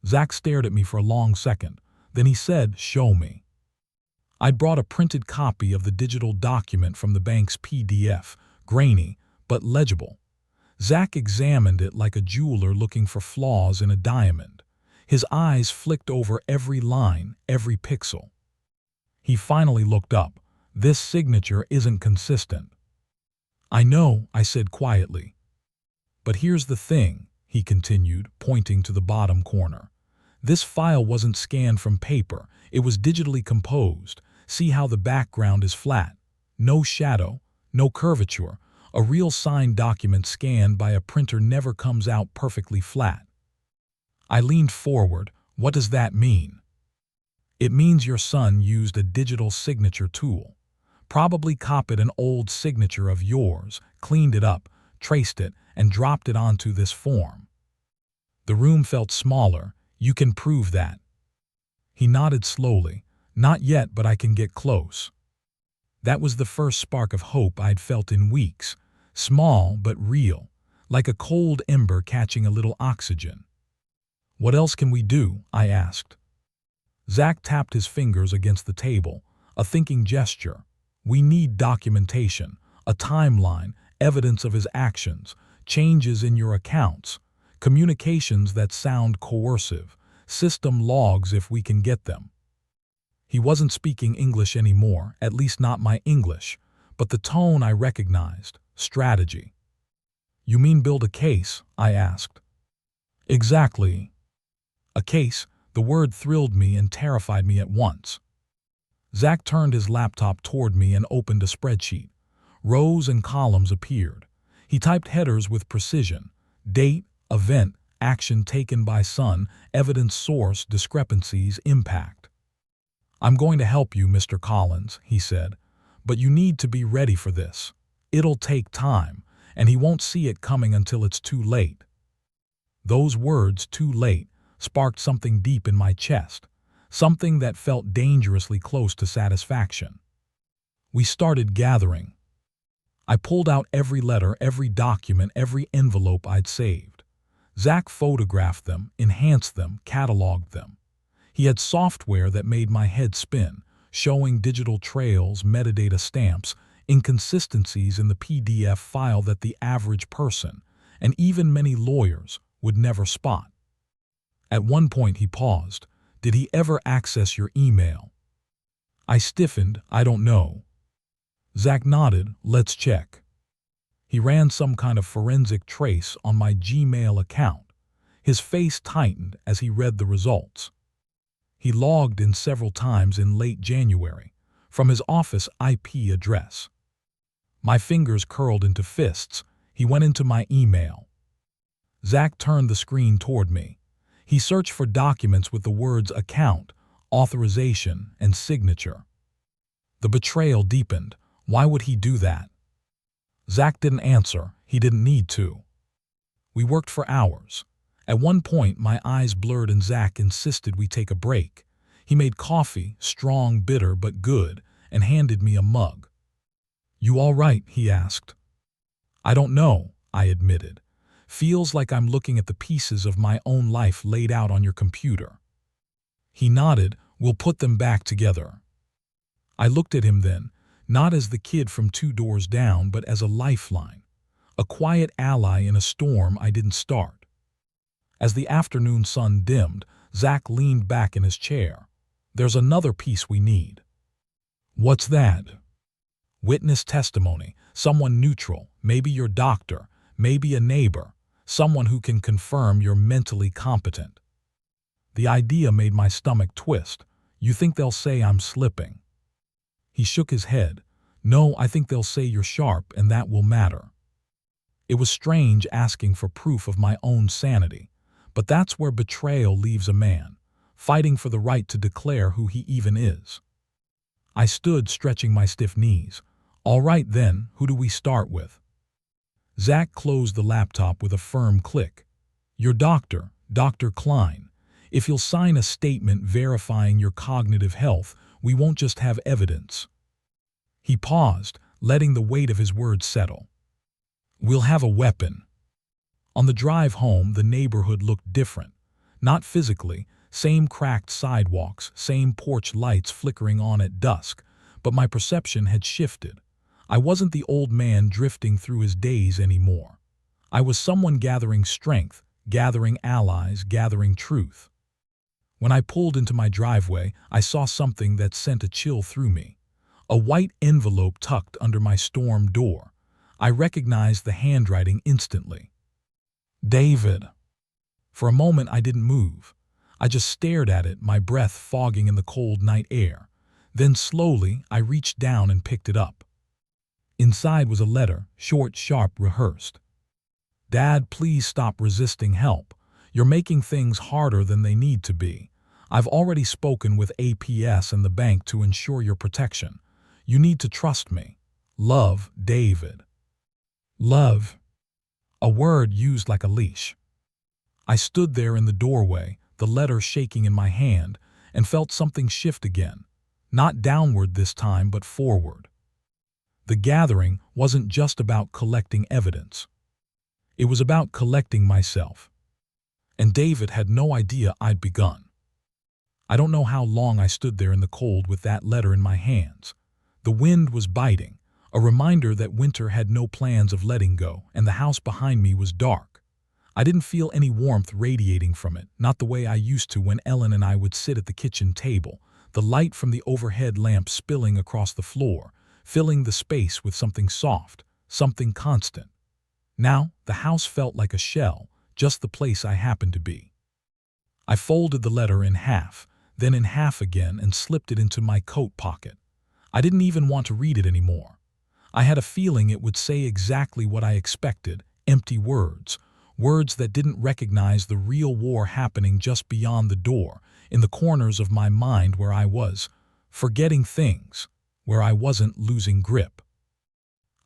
Zach stared at me for a long second. Then he said, "Show me." I'd brought a printed copy of the digital document from the bank's PDF, grainy, but legible. Zach examined it like a jeweler looking for flaws in a diamond. His eyes flicked over every line, every pixel. He finally looked up. This signature isn't consistent. I know, I said quietly. But here's the thing, he continued, pointing to the bottom corner. This file wasn't scanned from paper, it was digitally composed. See how the background is flat. No shadow, no curvature. A real signed document scanned by a printer never comes out perfectly flat. I leaned forward. What does that mean? It means your son used a digital signature tool. Probably copied an old signature of yours, cleaned it up, traced it, and dropped it onto this form. The room felt smaller. You can prove that. He nodded slowly. Not yet, but I can get close. That was the first spark of hope I'd felt in weeks. Small but real, like a cold ember catching a little oxygen. What else can we do? I asked. Zach tapped his fingers against the table, a thinking gesture. We need documentation, a timeline, evidence of his actions, changes in your accounts, communications that sound coercive, system logs if we can get them. He wasn't speaking English anymore, at least not my English, but the tone I recognized. Strategy. You mean build a case? I asked. Exactly. A case. The word thrilled me and terrified me at once. Zach turned his laptop toward me and opened a spreadsheet. Rows and columns appeared. He typed headers with precision. Date, event, action taken by son, evidence source, discrepancies, impact. I'm going to help you, Mr. Collins, he said, but you need to be ready for this. It'll take time, and he won't see it coming until it's too late. Those words, too late, sparked something deep in my chest, something that felt dangerously close to satisfaction. We started gathering. I pulled out every letter, every document, every envelope I'd saved. Zach photographed them, enhanced them, cataloged them. He had software that made my head spin, showing digital trails, metadata stamps, inconsistencies in the PDF file that the average person, and even many lawyers, would never spot. At one point he paused. Did he ever access your email? I stiffened. I don't know. Zach nodded. Let's check. He ran some kind of forensic trace on my Gmail account. His face tightened as he read the results. He logged in several times in late January, from his office IP address. My fingers curled into fists. He went into my email. Zach turned the screen toward me. He searched for documents with the words account, authorization, and signature. The betrayal deepened. Why would he do that? Zach didn't answer. He didn't need to. We worked for hours. At one point, my eyes blurred and Zach insisted we take a break. He made coffee, strong, bitter, but good, and handed me a mug. You all right? He asked. I don't know, I admitted. Feels like I'm looking at the pieces of my own life laid out on your computer. He nodded. We'll put them back together. I looked at him then, not as the kid from 2 doors down, but as a lifeline, a quiet ally in a storm I didn't start. As the afternoon sun dimmed, Zach leaned back in his chair. There's another piece we need. What's that? Witness testimony, someone neutral, maybe your doctor, maybe a neighbor, someone who can confirm you're mentally competent. The idea made my stomach twist. You think they'll say I'm slipping? He shook his head. No, I think they'll say you're sharp and that will matter. It was strange asking for proof of my own sanity, but that's where betrayal leaves a man, fighting for the right to declare who he even is. I stood stretching my stiff knees. All right then, who do we start with? Zach closed the laptop with a firm click. Your doctor, Dr. Klein. If you'll sign a statement verifying your cognitive health, we won't just have evidence. He paused, letting the weight of his words settle. We'll have a weapon. On the drive home, the neighborhood looked different. Not physically, same cracked sidewalks, same porch lights flickering on at dusk, but my perception had shifted. I wasn't the old man drifting through his days anymore. I was someone gathering strength, gathering allies, gathering truth. When I pulled into my driveway, I saw something that sent a chill through me. A white envelope tucked under my storm door. I recognized the handwriting instantly. David. For a moment I didn't move. I just stared at it, my breath fogging in the cold night air. Then slowly I reached down and picked it up. Inside was a letter, short, sharp, rehearsed. Dad, please stop resisting help. You're making things harder than they need to be. I've already spoken with APS and the bank to ensure your protection. You need to trust me. Love, David. Love. A word used like a leash. I stood there in the doorway, the letter shaking in my hand, and felt something shift again. Not downward this time, but forward. The gathering wasn't just about collecting evidence. It was about collecting myself. And David had no idea I'd begun. I don't know how long I stood there in the cold with that letter in my hands. The wind was biting, a reminder that winter had no plans of letting go, and the house behind me was dark. I didn't feel any warmth radiating from it, not the way I used to when Ellen and I would sit at the kitchen table, the light from the overhead lamp spilling across the floor, filling the space with something soft, something constant. Now, the house felt like a shell, just the place I happened to be. I folded the letter in half, then in half again, and slipped it into my coat pocket. I didn't even want to read it anymore. I had a feeling it would say exactly what I expected, empty words, words that didn't recognize the real war happening just beyond the door, in the corners of my mind where I was forgetting things, where I wasn't losing grip.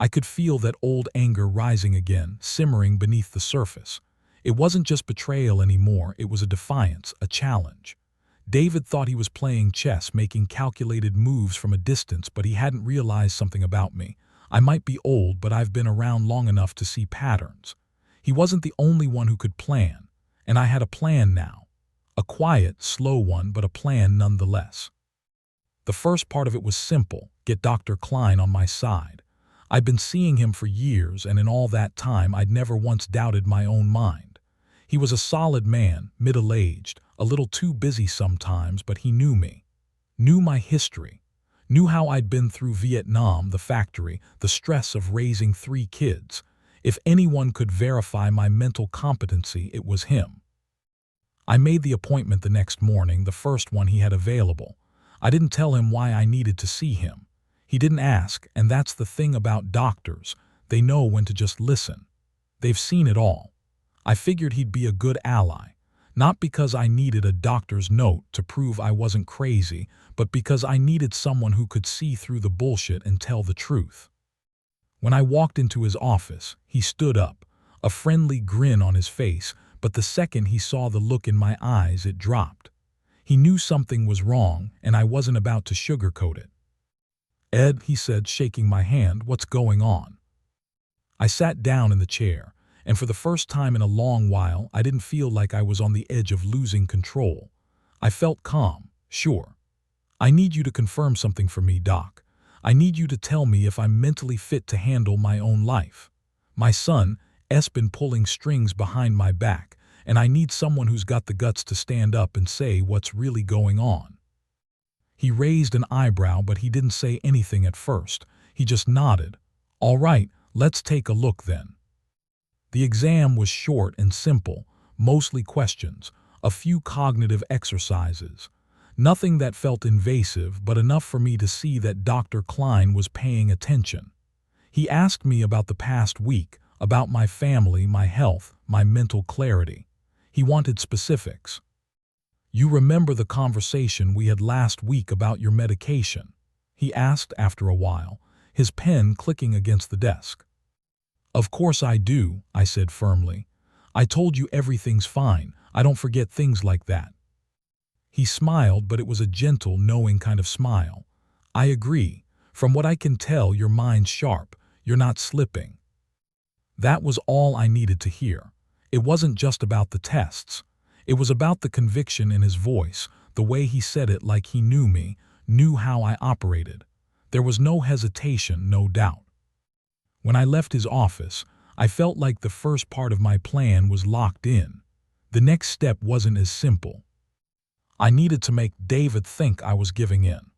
I could feel that old anger rising again, simmering beneath the surface. It wasn't just betrayal anymore, it was a defiance, a challenge. David thought he was playing chess, making calculated moves from a distance, but he hadn't realized something about me. I might be old, but I've been around long enough to see patterns. He wasn't the only one who could plan, and I had a plan now. A quiet, slow one, but a plan nonetheless. The first part of it was simple: get Dr. Klein on my side. I'd been seeing him for years, and in all that time I'd never once doubted my own mind. He was a solid man, middle-aged, a little too busy sometimes, but he knew me, knew my history, knew how I'd been through Vietnam, the factory, the stress of raising 3 kids. If anyone could verify my mental competency, it was him. I made the appointment the next morning, the first one he had available. I didn't tell him why I needed to see him. He didn't ask, and that's the thing about doctors. They know when to just listen. They've seen it all. I figured he'd be a good ally, not because I needed a doctor's note to prove I wasn't crazy, but because I needed someone who could see through the bullshit and tell the truth. When I walked into his office, he stood up, a friendly grin on his face, but the second he saw the look in my eyes, it dropped. He knew something was wrong, and I wasn't about to sugarcoat it. "Ed," he said, shaking my hand, "what's going on?" I sat down in the chair, and for the first time in a long while, I didn't feel like I was on the edge of losing control. I felt calm, sure. "I need you to confirm something for me, Doc. I need you to tell me if I'm mentally fit to handle my own life. My son, S, been pulling strings behind my back, and I need someone who's got the guts to stand up and say what's really going on." He raised an eyebrow, but he didn't say anything at first. He just nodded. "All right, let's take a look then." The exam was short and simple, mostly questions, a few cognitive exercises. Nothing that felt invasive, but enough for me to see that Dr. Klein was paying attention. He asked me about the past week, about my family, my health, my mental clarity. He wanted specifics. "You remember the conversation we had last week about your medication?" he asked after a while, his pen clicking against the desk. "Of course I do," I said firmly. "I told you everything's fine. I don't forget things like that." He smiled, but it was a gentle, knowing kind of smile. "I agree. From what I can tell, your mind's sharp. You're not slipping." That was all I needed to hear. It wasn't just about the tests. It was about the conviction in his voice, the way he said it like he knew me, knew how I operated. There was no hesitation, no doubt. When I left his office, I felt like the first part of my plan was locked in. The next step wasn't as simple. I needed to make David think I was giving in.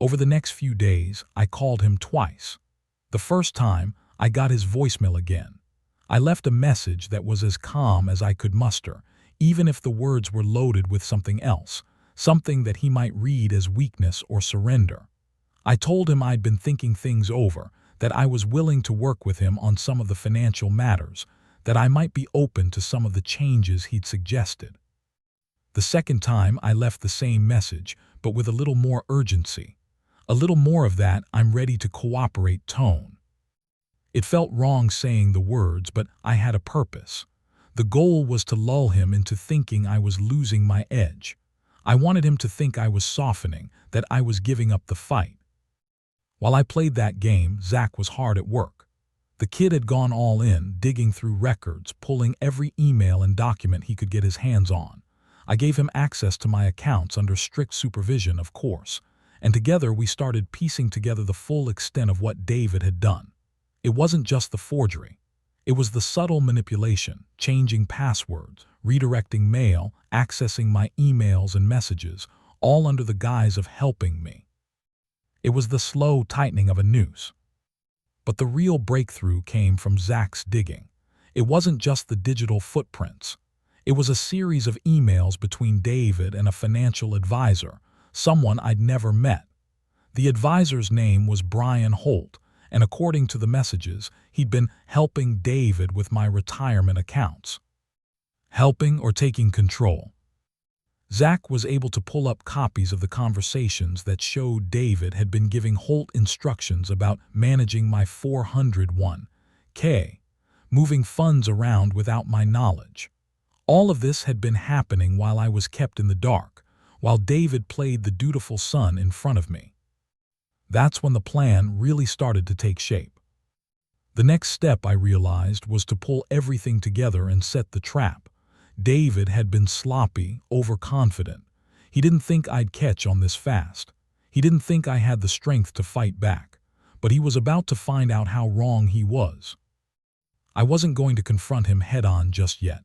Over the next few days, I called him twice. The first time, I got his voicemail again. I left a message that was as calm as I could muster, even if the words were loaded with something else, something that he might read as weakness or surrender. I told him I'd been thinking things over, that I was willing to work with him on some of the financial matters, that I might be open to some of the changes he'd suggested. The second time, I left the same message, but with a little more urgency. A little more of that "I'm ready to cooperate" tone. It felt wrong saying the words, but I had a purpose. The goal was to lull him into thinking I was losing my edge. I wanted him to think I was softening, that I was giving up the fight. While I played that game, Zach was hard at work. The kid had gone all in, digging through records, pulling every email and document he could get his hands on. I gave him access to my accounts under strict supervision, of course, and together we started piecing together the full extent of what David had done. It wasn't just the forgery. It was the subtle manipulation, changing passwords, redirecting mail, accessing my emails and messages, all under the guise of helping me. It was the slow tightening of a noose. But the real breakthrough came from Zach's digging. It wasn't just the digital footprints. It was a series of emails between David and a financial advisor, someone I'd never met. The advisor's name was Brian Holt, and according to the messages, he'd been helping David with my retirement accounts. Helping or taking control? Zach was able to pull up copies of the conversations that showed David had been giving Holt instructions about managing my 401k, moving funds around without my knowledge. All of this had been happening while I was kept in the dark, while David played the dutiful son in front of me. That's when the plan really started to take shape. The next step, I realized, was to pull everything together and set the trap. David had been sloppy, overconfident. He didn't think I'd catch on this fast. He didn't think I had the strength to fight back. But he was about to find out how wrong he was. I wasn't going to confront him head-on just yet.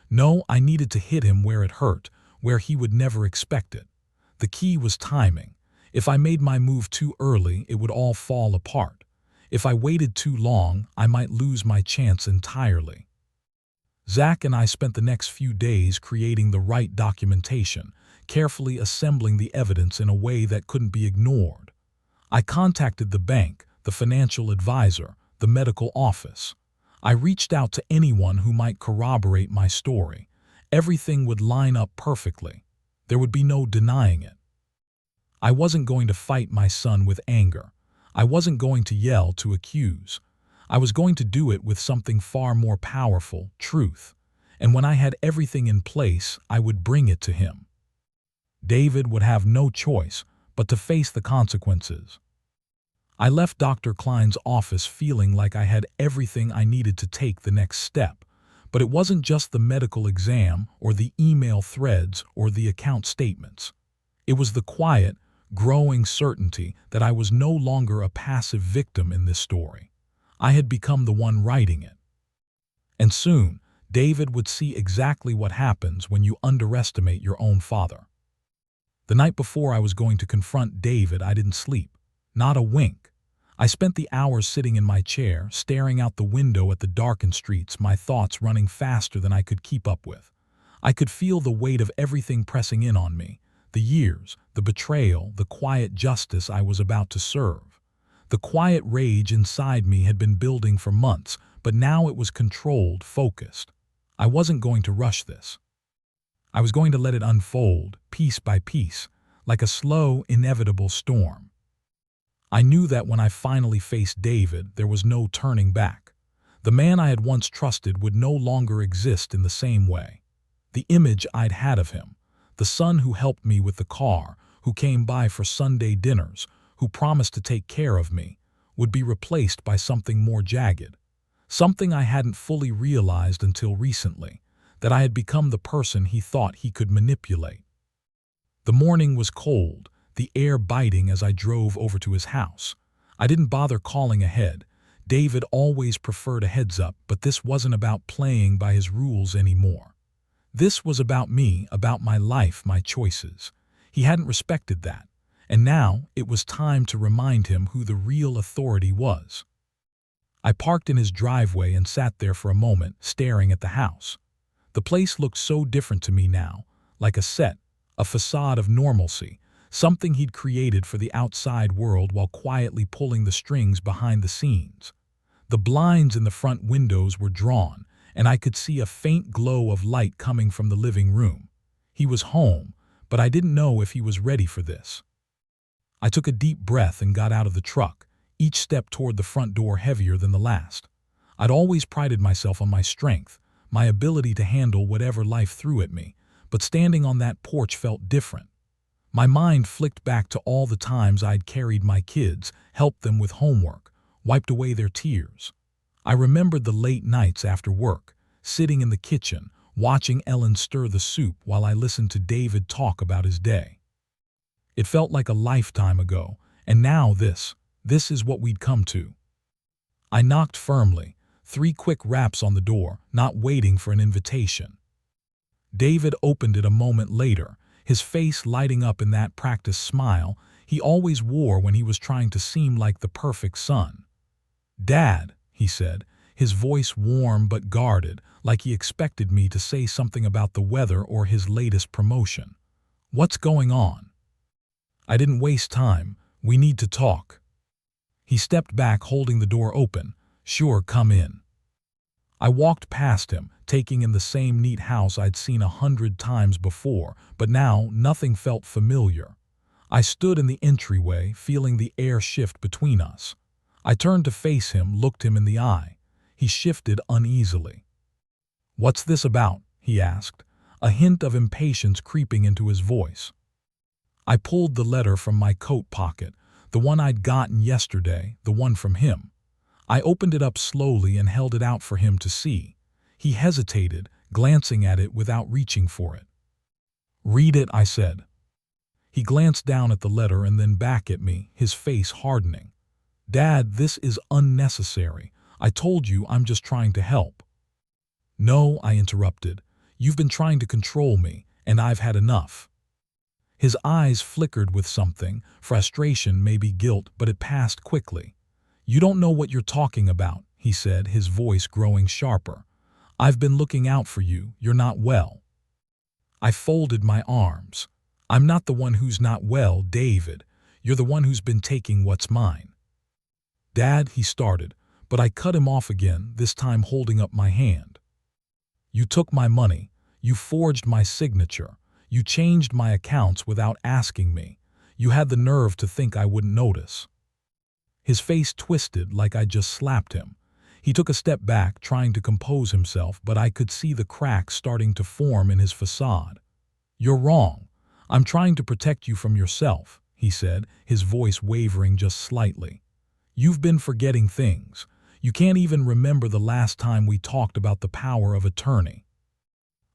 No, I needed to hit him where it hurt, where he would never expect it. The key was timing. If I made my move too early, it would all fall apart. If I waited too long, I might lose my chance entirely. Zach and I spent the next few days creating the right documentation, carefully assembling the evidence in a way that couldn't be ignored. I contacted the bank, the financial advisor, the medical office. I reached out to anyone who might corroborate my story. Everything would line up perfectly. There would be no denying it. I wasn't going to fight my son with anger. I wasn't going to yell to accuse. I was going to do it with something far more powerful, truth. And when I had everything in place, I would bring it to him. David would have no choice but to face the consequences. I left Dr. Klein's office feeling like I had everything I needed to take the next step. But it wasn't just the medical exam or the email threads or the account statements. It was the quiet, growing certainty that I was no longer a passive victim in this story. I had become the one writing it. And soon, David would see exactly what happens when you underestimate your own father. The night before I was going to confront David, I didn't sleep. Not a wink. I spent the hours sitting in my chair, staring out the window at the darkened streets, my thoughts running faster than I could keep up with. I could feel the weight of everything pressing in on me. The years, the betrayal, the quiet justice I was about to serve. The quiet rage inside me had been building for months, but now it was controlled, focused. I wasn't going to rush this. I was going to let it unfold, piece by piece, like a slow, inevitable storm. I knew that when I finally faced David, there was no turning back. The man I had once trusted would no longer exist in the same way. The image I'd had of him, the son who helped me with the car, who came by for Sunday dinners, who promised to take care of me, would be replaced by something more jagged. Something I hadn't fully realized until recently, that I had become the person he thought he could manipulate. The morning was cold, the air biting as I drove over to his house. I didn't bother calling ahead. David always preferred a heads up, but this wasn't about playing by his rules anymore. This was about me, about my life, my choices. He hadn't respected that. And now it was time to remind him who the real authority was. I parked in his driveway and sat there for a moment, staring at the house. The place looked so different to me now, like a set, a facade of normalcy, something he'd created for the outside world while quietly pulling the strings behind the scenes. The blinds in the front windows were drawn, and I could see a faint glow of light coming from the living room. He was home, but I didn't know if he was ready for this. I took a deep breath and got out of the truck, each step toward the front door heavier than the last. I'd always prided myself on my strength, my ability to handle whatever life threw at me, but standing on that porch felt different. My mind flicked back to all the times I'd carried my kids, helped them with homework, wiped away their tears. I remembered the late nights after work, sitting in the kitchen, watching Ellen stir the soup while I listened to David talk about his day. It felt like a lifetime ago, and now this is what we'd come to. I knocked firmly, 3 quick raps on the door, not waiting for an invitation. David opened it a moment later, his face lighting up in that practiced smile he always wore when he was trying to seem like the perfect son. "Dad," he said, his voice warm but guarded, like he expected me to say something about the weather or his latest promotion. "What's going on?" I didn't waste time. "We need to talk." He stepped back, holding the door open. "Sure, come in." I walked past him, taking in the same neat house I'd seen 100 times before, but now nothing felt familiar. I stood in the entryway, feeling the air shift between us. I turned to face him, looked him in the eye. He shifted uneasily. "What's this about?" he asked, a hint of impatience creeping into his voice. I pulled the letter from my coat pocket, the one I'd gotten yesterday, the one from him. I opened it up slowly and held it out for him to see. He hesitated, glancing at it without reaching for it. "Read it," I said. He glanced down at the letter and then back at me, his face hardening. "Dad, this is unnecessary. I told you I'm just trying to help." "No," I interrupted. "You've been trying to control me, and I've had enough." His eyes flickered with something, frustration, maybe guilt, but it passed quickly. "You don't know what you're talking about," he said, his voice growing sharper. "I've been looking out for you. You're not well." I folded my arms. "I'm not the one who's not well, David. You're the one who's been taking what's mine." "Dad," he started, but I cut him off again, this time holding up my hand. "You took my money. You forged my signature. You changed my accounts without asking me. You had the nerve to think I wouldn't notice." His face twisted like I'd just slapped him. He took a step back, trying to compose himself, but I could see the cracks starting to form in his facade. "You're wrong. I'm trying to protect you from yourself," he said, his voice wavering just slightly. "You've been forgetting things. You can't even remember the last time we talked about the power of attorney."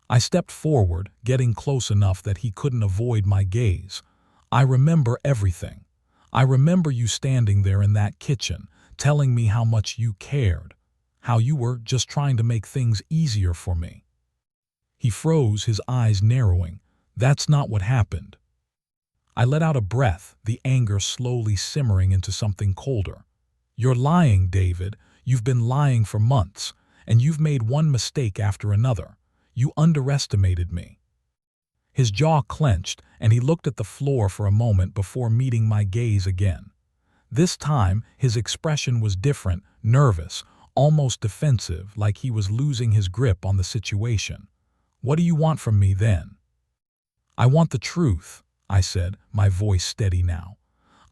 I stepped forward, getting close enough that he couldn't avoid my gaze. "I remember everything. I remember you standing there in that kitchen, telling me how much you cared, how you were just trying to make things easier for me." He froze, his eyes narrowing. "That's not what happened." I let out a breath, the anger slowly simmering into something colder. "You're lying, David. You've been lying for months, and you've made one mistake after another. You underestimated me." His jaw clenched, and he looked at the floor for a moment before meeting my gaze again. This time, his expression was different, nervous, almost defensive, like he was losing his grip on the situation. "What do you want from me then?" "I want the truth," I said, my voice steady now.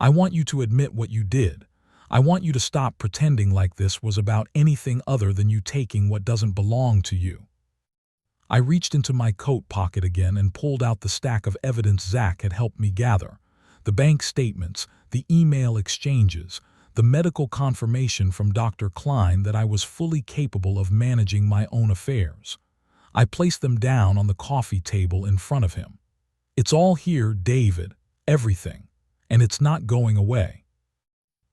"I want you to admit what you did. I want you to stop pretending like this was about anything other than you taking what doesn't belong to you." I reached into my coat pocket again and pulled out the stack of evidence Zach had helped me gather. The bank statements, the email exchanges, the medical confirmation from Dr. Klein that I was fully capable of managing my own affairs. I placed them down on the coffee table in front of him. "It's all here, David, everything, and it's not going away."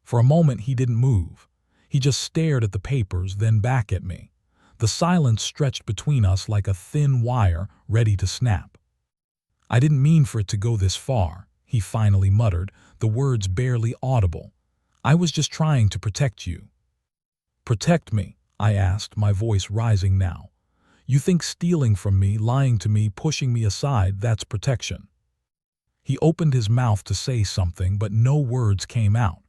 For a moment he didn't move. He just stared at the papers, then back at me. The silence stretched between us like a thin wire ready to snap. "I didn't mean for it to go this far," he finally muttered, the words barely audible. "I was just trying to protect you." "Protect me?" I asked, my voice rising now. "You think stealing from me, lying to me, pushing me aside, that's protection?" He opened his mouth to say something, but no words came out.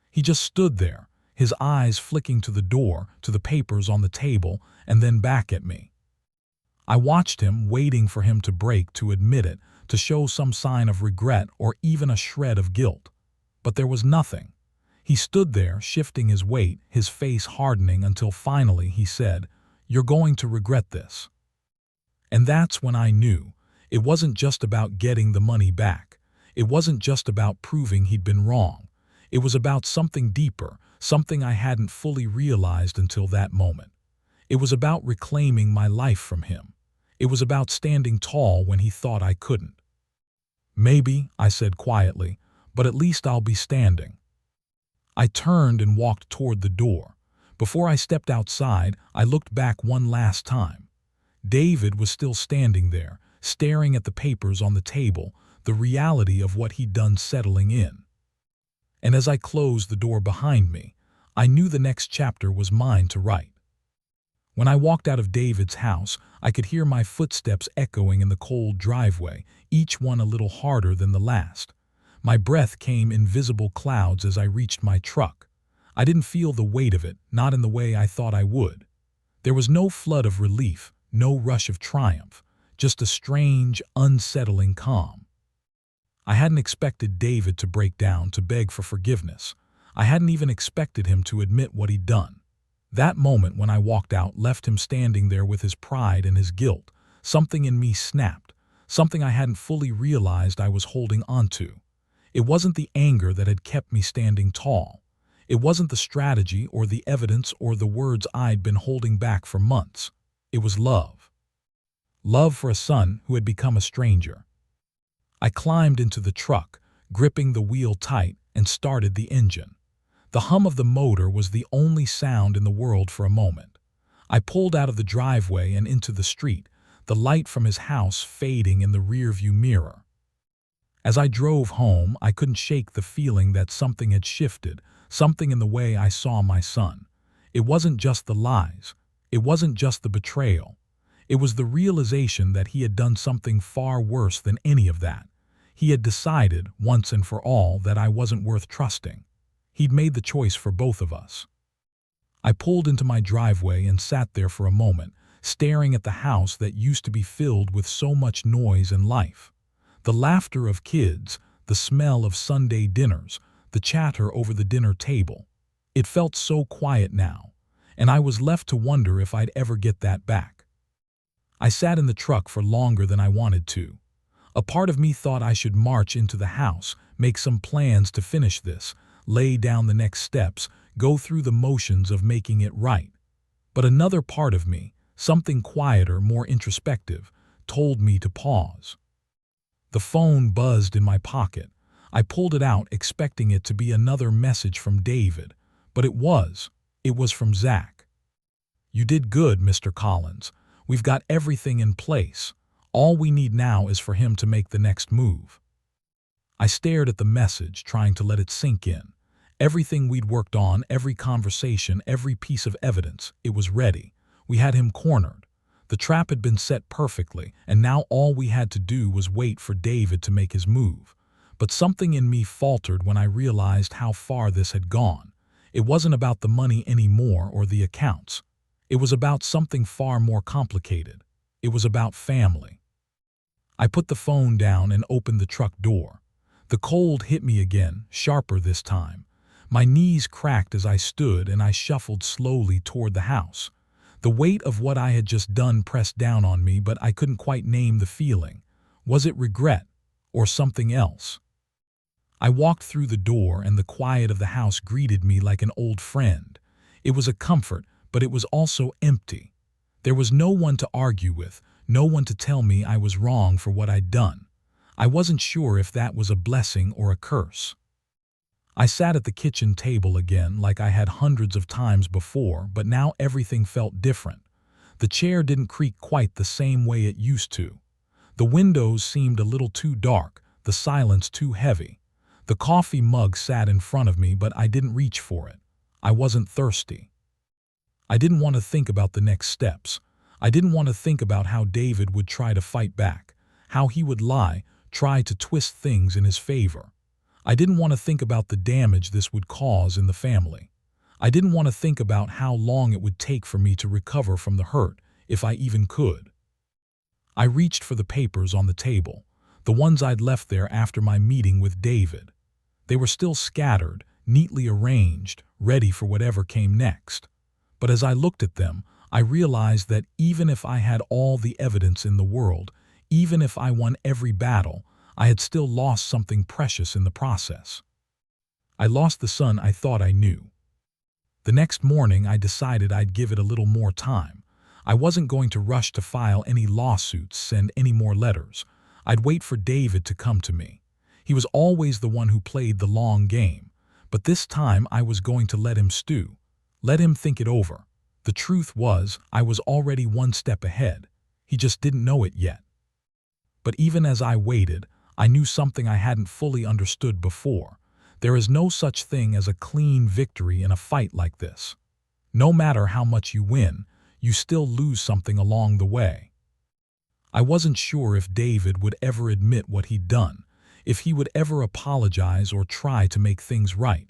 He just stood there, his eyes flicking to the door, to the papers on the table, and then back at me. I watched him, waiting for him to break, to admit it, to show some sign of regret or even a shred of guilt. But there was nothing. He stood there, shifting his weight, his face hardening, until finally he said, "You're going to regret this." And that's when I knew. It wasn't just about getting the money back. It wasn't just about proving he'd been wrong. It was about something deeper, something I hadn't fully realized until that moment. It was about reclaiming my life from him. It was about standing tall when he thought I couldn't. "Maybe," I said quietly, "but at least I'll be standing." I turned and walked toward the door. Before I stepped outside, I looked back one last time. David was still standing there, staring at the papers on the table, the reality of what he'd done settling in. And as I closed the door behind me, I knew the next chapter was mine to write. When I walked out of David's house, I could hear my footsteps echoing in the cold driveway, each one a little harder than the last. My breath came in visible clouds as I reached my truck. I didn't feel the weight of it, not in the way I thought I would. There was no flood of relief, no rush of triumph, just a strange, unsettling calm. I hadn't expected David to break down, to beg for forgiveness. I hadn't even expected him to admit what he'd done. That moment when I walked out left him standing there with his pride and his guilt. Something in me snapped, something I hadn't fully realized I was holding onto. It wasn't the anger that had kept me standing tall. It wasn't the strategy or the evidence or the words I'd been holding back for months. It was love. Love for a son who had become a stranger. I climbed into the truck, gripping the wheel tight, and started the engine. The hum of the motor was the only sound in the world for a moment. I pulled out of the driveway and into the street, the light from his house fading in the rearview mirror. As I drove home, I couldn't shake the feeling that something had shifted, something in the way I saw my son. It wasn't just the lies. It wasn't just the betrayal. It was the realization that he had done something far worse than any of that. He had decided, once and for all, that I wasn't worth trusting. He'd made the choice for both of us. I pulled into my driveway and sat there for a moment, staring at the house that used to be filled with so much noise and life. The laughter of kids, the smell of Sunday dinners, the chatter over the dinner table. It felt so quiet now, and I was left to wonder if I'd ever get that back. I sat in the truck for longer than I wanted to. A part of me thought I should march into the house, make some plans to finish this, lay down the next steps, go through the motions of making it right. But another part of me, something quieter, more introspective, told me to pause. The phone buzzed in my pocket. I pulled it out, expecting it to be another message from David, but it was from Zach. "You did good, Mr. Collins. We've got everything in place. All we need now is for him to make the next move." I stared at the message, trying to let it sink in. Everything we'd worked on, every conversation, every piece of evidence, it was ready. We had him cornered. The trap had been set perfectly, and now all we had to do was wait for David to make his move. But something in me faltered when I realized how far this had gone. It wasn't about the money anymore or the accounts. It was about something far more complicated. It was about family. I put the phone down and opened the truck door. The cold hit me again, sharper this time. My knees cracked as I stood, and I shuffled slowly toward the house. The weight of what I had just done pressed down on me, but I couldn't quite name the feeling. Was it regret or something else? I walked through the door, and the quiet of the house greeted me like an old friend. It was a comfort, but it was also empty. There was no one to argue with, no one to tell me I was wrong for what I'd done. I wasn't sure if that was a blessing or a curse. I sat at the kitchen table again like I had hundreds of times before, but now everything felt different. The chair didn't creak quite the same way it used to. The windows seemed a little too dark, the silence too heavy. The coffee mug sat in front of me, but I didn't reach for it. I wasn't thirsty. I didn't want to think about the next steps. I didn't want to think about how David would try to fight back, how he would lie, try to twist things in his favor. I didn't want to think about the damage this would cause in the family. I didn't want to think about how long it would take for me to recover from the hurt, if I even could. I reached for the papers on the table, the ones I'd left there after my meeting with David. They were still scattered, neatly arranged, ready for whatever came next. But as I looked at them, I realized that even if I had all the evidence in the world, even if I won every battle, I had still lost something precious in the process. I lost the son I thought I knew. The next morning, I decided I'd give it a little more time. I wasn't going to rush to file any lawsuits, send any more letters. I'd wait for David to come to me. He was always the one who played the long game, but this time I was going to let him stew, let him think it over. The truth was, I was already one step ahead. He just didn't know it yet. But even as I waited, I knew something I hadn't fully understood before. There is no such thing as a clean victory in a fight like this. No matter how much you win, you still lose something along the way. I wasn't sure if David would ever admit what he'd done, if he would ever apologize or try to make things right.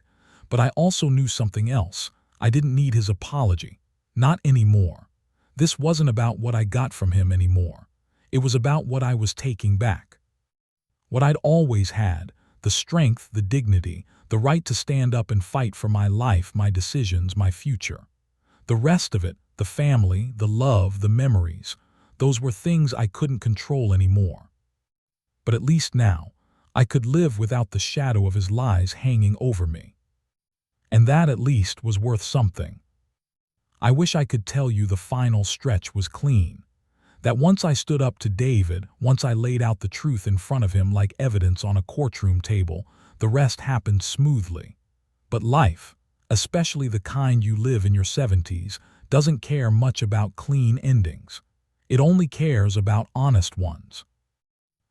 But I also knew something else. I didn't need his apology. Not anymore. This wasn't about what I got from him anymore. It was about what I was taking back. What I'd always had, the strength, the dignity, the right to stand up and fight for my life, my decisions, my future. The rest of it, the family, the love, the memories, those were things I couldn't control anymore. But at least now, I could live without the shadow of his lies hanging over me. And that at least was worth something. I wish I could tell you the final stretch was clean. That once I stood up to David, once I laid out the truth in front of him like evidence on a courtroom table, the rest happened smoothly. But life, especially the kind you live in your 70s, doesn't care much about clean endings. It only cares about honest ones.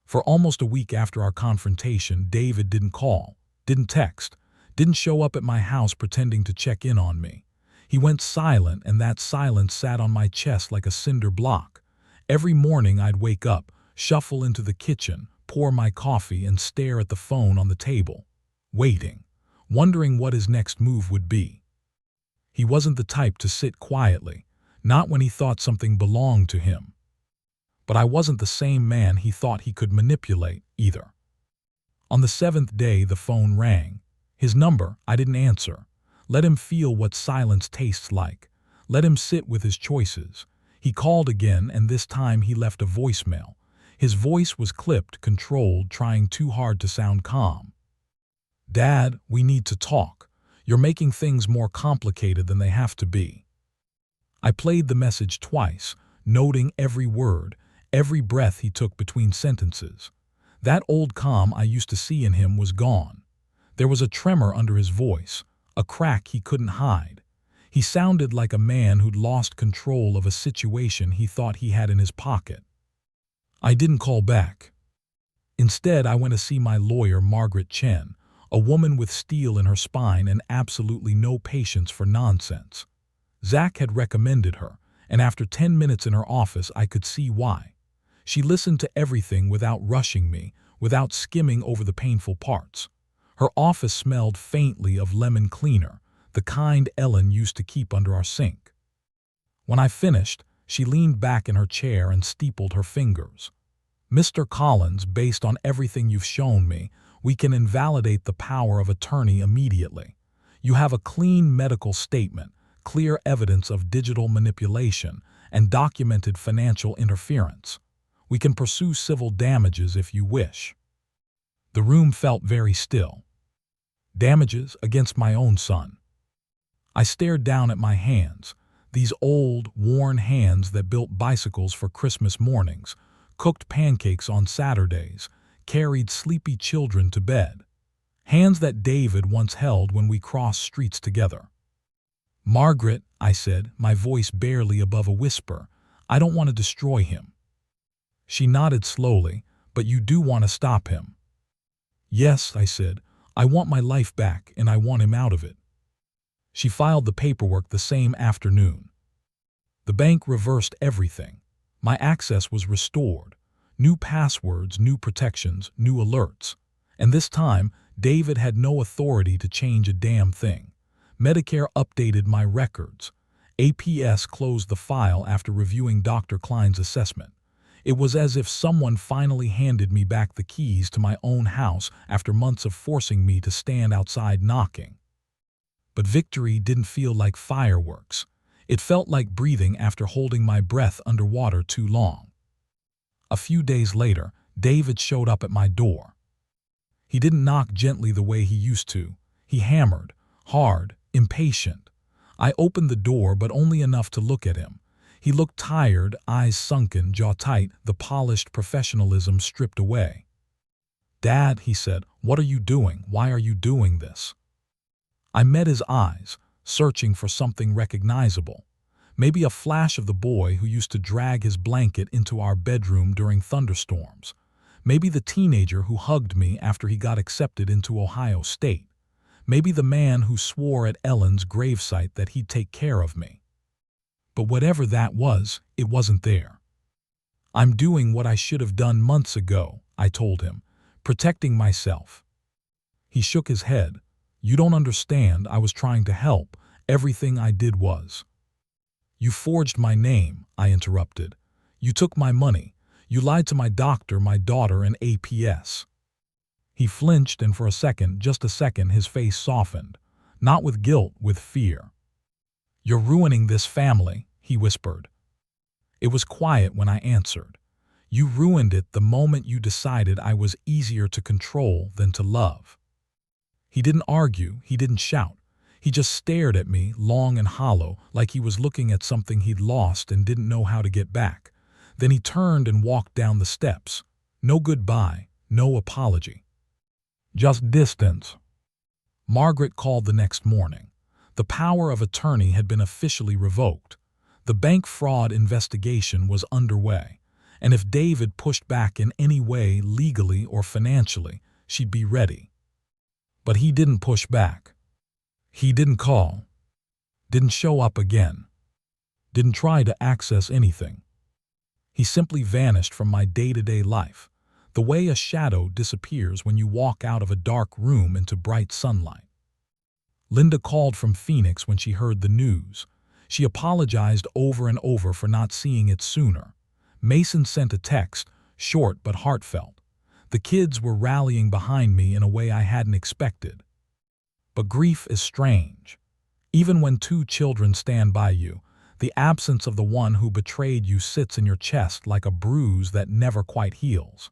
For almost a week after our confrontation, David didn't call, didn't text, didn't show up at my house pretending to check in on me. He went silent, and that silence sat on my chest like a cinder block. Every morning I'd wake up, shuffle into the kitchen, pour my coffee, and stare at the phone on the table, waiting, wondering what his next move would be. He wasn't the type to sit quietly, not when he thought something belonged to him. But I wasn't the same man he thought he could manipulate, either. On the 7th day, the phone rang. His number, I didn't answer. Let him feel what silence tastes like. Let him sit with his choices. He called again, and this time he left a voicemail. His voice was clipped, controlled, trying too hard to sound calm. "Dad, we need to talk. You're making things more complicated than they have to be." I played the message twice, noting every word, every breath he took between sentences. That old calm I used to see in him was gone. There was a tremor under his voice, a crack he couldn't hide. He sounded like a man who'd lost control of a situation he thought he had in his pocket. I didn't call back. Instead, I went to see my lawyer, Margaret Chen, a woman with steel in her spine and absolutely no patience for nonsense. Zach had recommended her, and after 10 minutes in her office, I could see why. She listened to everything without rushing me, without skimming over the painful parts. Her office smelled faintly of lemon cleaner, the kind Ellen used to keep under our sink. When I finished, she leaned back in her chair and steepled her fingers. "Mr. Collins, based on everything you've shown me, we can invalidate the power of attorney immediately. You have a clean medical statement, clear evidence of digital manipulation, and documented financial interference. We can pursue civil damages if you wish." The room felt very still. Damages against my own son. I stared down at my hands, these old, worn hands that built bicycles for Christmas mornings, cooked pancakes on Saturdays, carried sleepy children to bed. Hands that David once held when we crossed streets together. "Margaret," I said, my voice barely above a whisper, "I don't want to destroy him." She nodded slowly. "But you do want to stop him." Yes, I said. I want my life back and I want him out of it. She filed the paperwork the same afternoon. The bank reversed everything. My access was restored. New passwords, new protections, new alerts. And this time, David had no authority to change a damn thing. Medicare updated my records. APS closed the file after reviewing Dr. Klein's assessment. It was as if someone finally handed me back the keys to my own house after months of forcing me to stand outside knocking. But victory didn't feel like fireworks. It felt like breathing after holding my breath underwater too long. A few days later, David showed up at my door. He didn't knock gently the way he used to. He hammered, hard, impatient. I opened the door, but only enough to look at him. He looked tired, eyes sunken, jaw tight, the polished professionalism stripped away. "Dad," he said, "what are you doing? Why are you doing this?" I met his eyes, searching for something recognizable. Maybe a flash of the boy who used to drag his blanket into our bedroom during thunderstorms. Maybe the teenager who hugged me after he got accepted into Ohio State. Maybe the man who swore at Ellen's gravesite that he'd take care of me. But whatever that was, it wasn't there. "I'm doing what I should have done months ago," I told him, "protecting myself." He shook his head. "You don't understand. I was trying to help. Everything I did was." "You forged my name," I interrupted. "You took my money. You lied to my doctor, my daughter, and APS." He flinched, and for a second, just a second, his face softened. Not with guilt, with fear. "You're ruining this family," he whispered. It was quiet when I answered. "You ruined it the moment you decided I was easier to control than to love." He didn't argue, he didn't shout. He just stared at me, long and hollow, like he was looking at something he'd lost and didn't know how to get back. Then he turned and walked down the steps. No goodbye, no apology. Just distance. Margaret called the next morning. The power of attorney had been officially revoked. The bank fraud investigation was underway, and if David pushed back in any way, legally or financially, she'd be ready. But he didn't push back. He didn't call. Didn't show up again. Didn't try to access anything. He simply vanished from my day-to-day life, the way a shadow disappears when you walk out of a dark room into bright sunlight. Linda called from Phoenix when she heard the news. She apologized over and over for not seeing it sooner. Mason sent a text, short but heartfelt. The kids were rallying behind me in a way I hadn't expected. But grief is strange. Even when two children stand by you, the absence of the one who betrayed you sits in your chest like a bruise that never quite heals.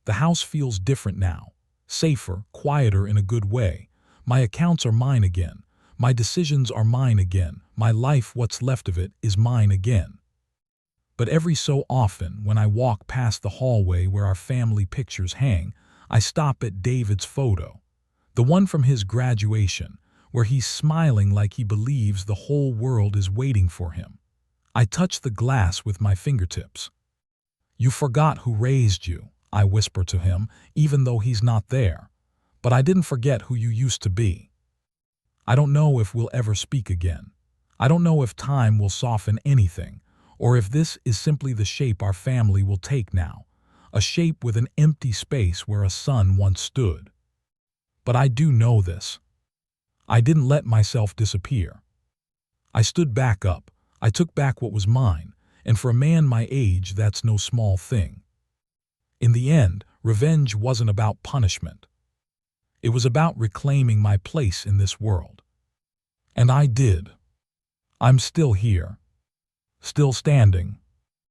The house feels different now, safer, quieter in a good way. My accounts are mine again. My decisions are mine again. My life, what's left of it, is mine again. But every so often, when I walk past the hallway where our family pictures hang, I stop at David's photo, the one from his graduation, where he's smiling like he believes the whole world is waiting for him. I touch the glass with my fingertips. "You forgot who raised you," I whisper to him, even though he's not there. "But I didn't forget who you used to be." I don't know if we'll ever speak again. I don't know if time will soften anything, or if this is simply the shape our family will take now, a shape with an empty space where a son once stood. But I do know this. I didn't let myself disappear. I stood back up. I took back what was mine, and for a man my age, that's no small thing. In the end, revenge wasn't about punishment. It was about reclaiming my place in this world. And I did. I'm still here. Still standing.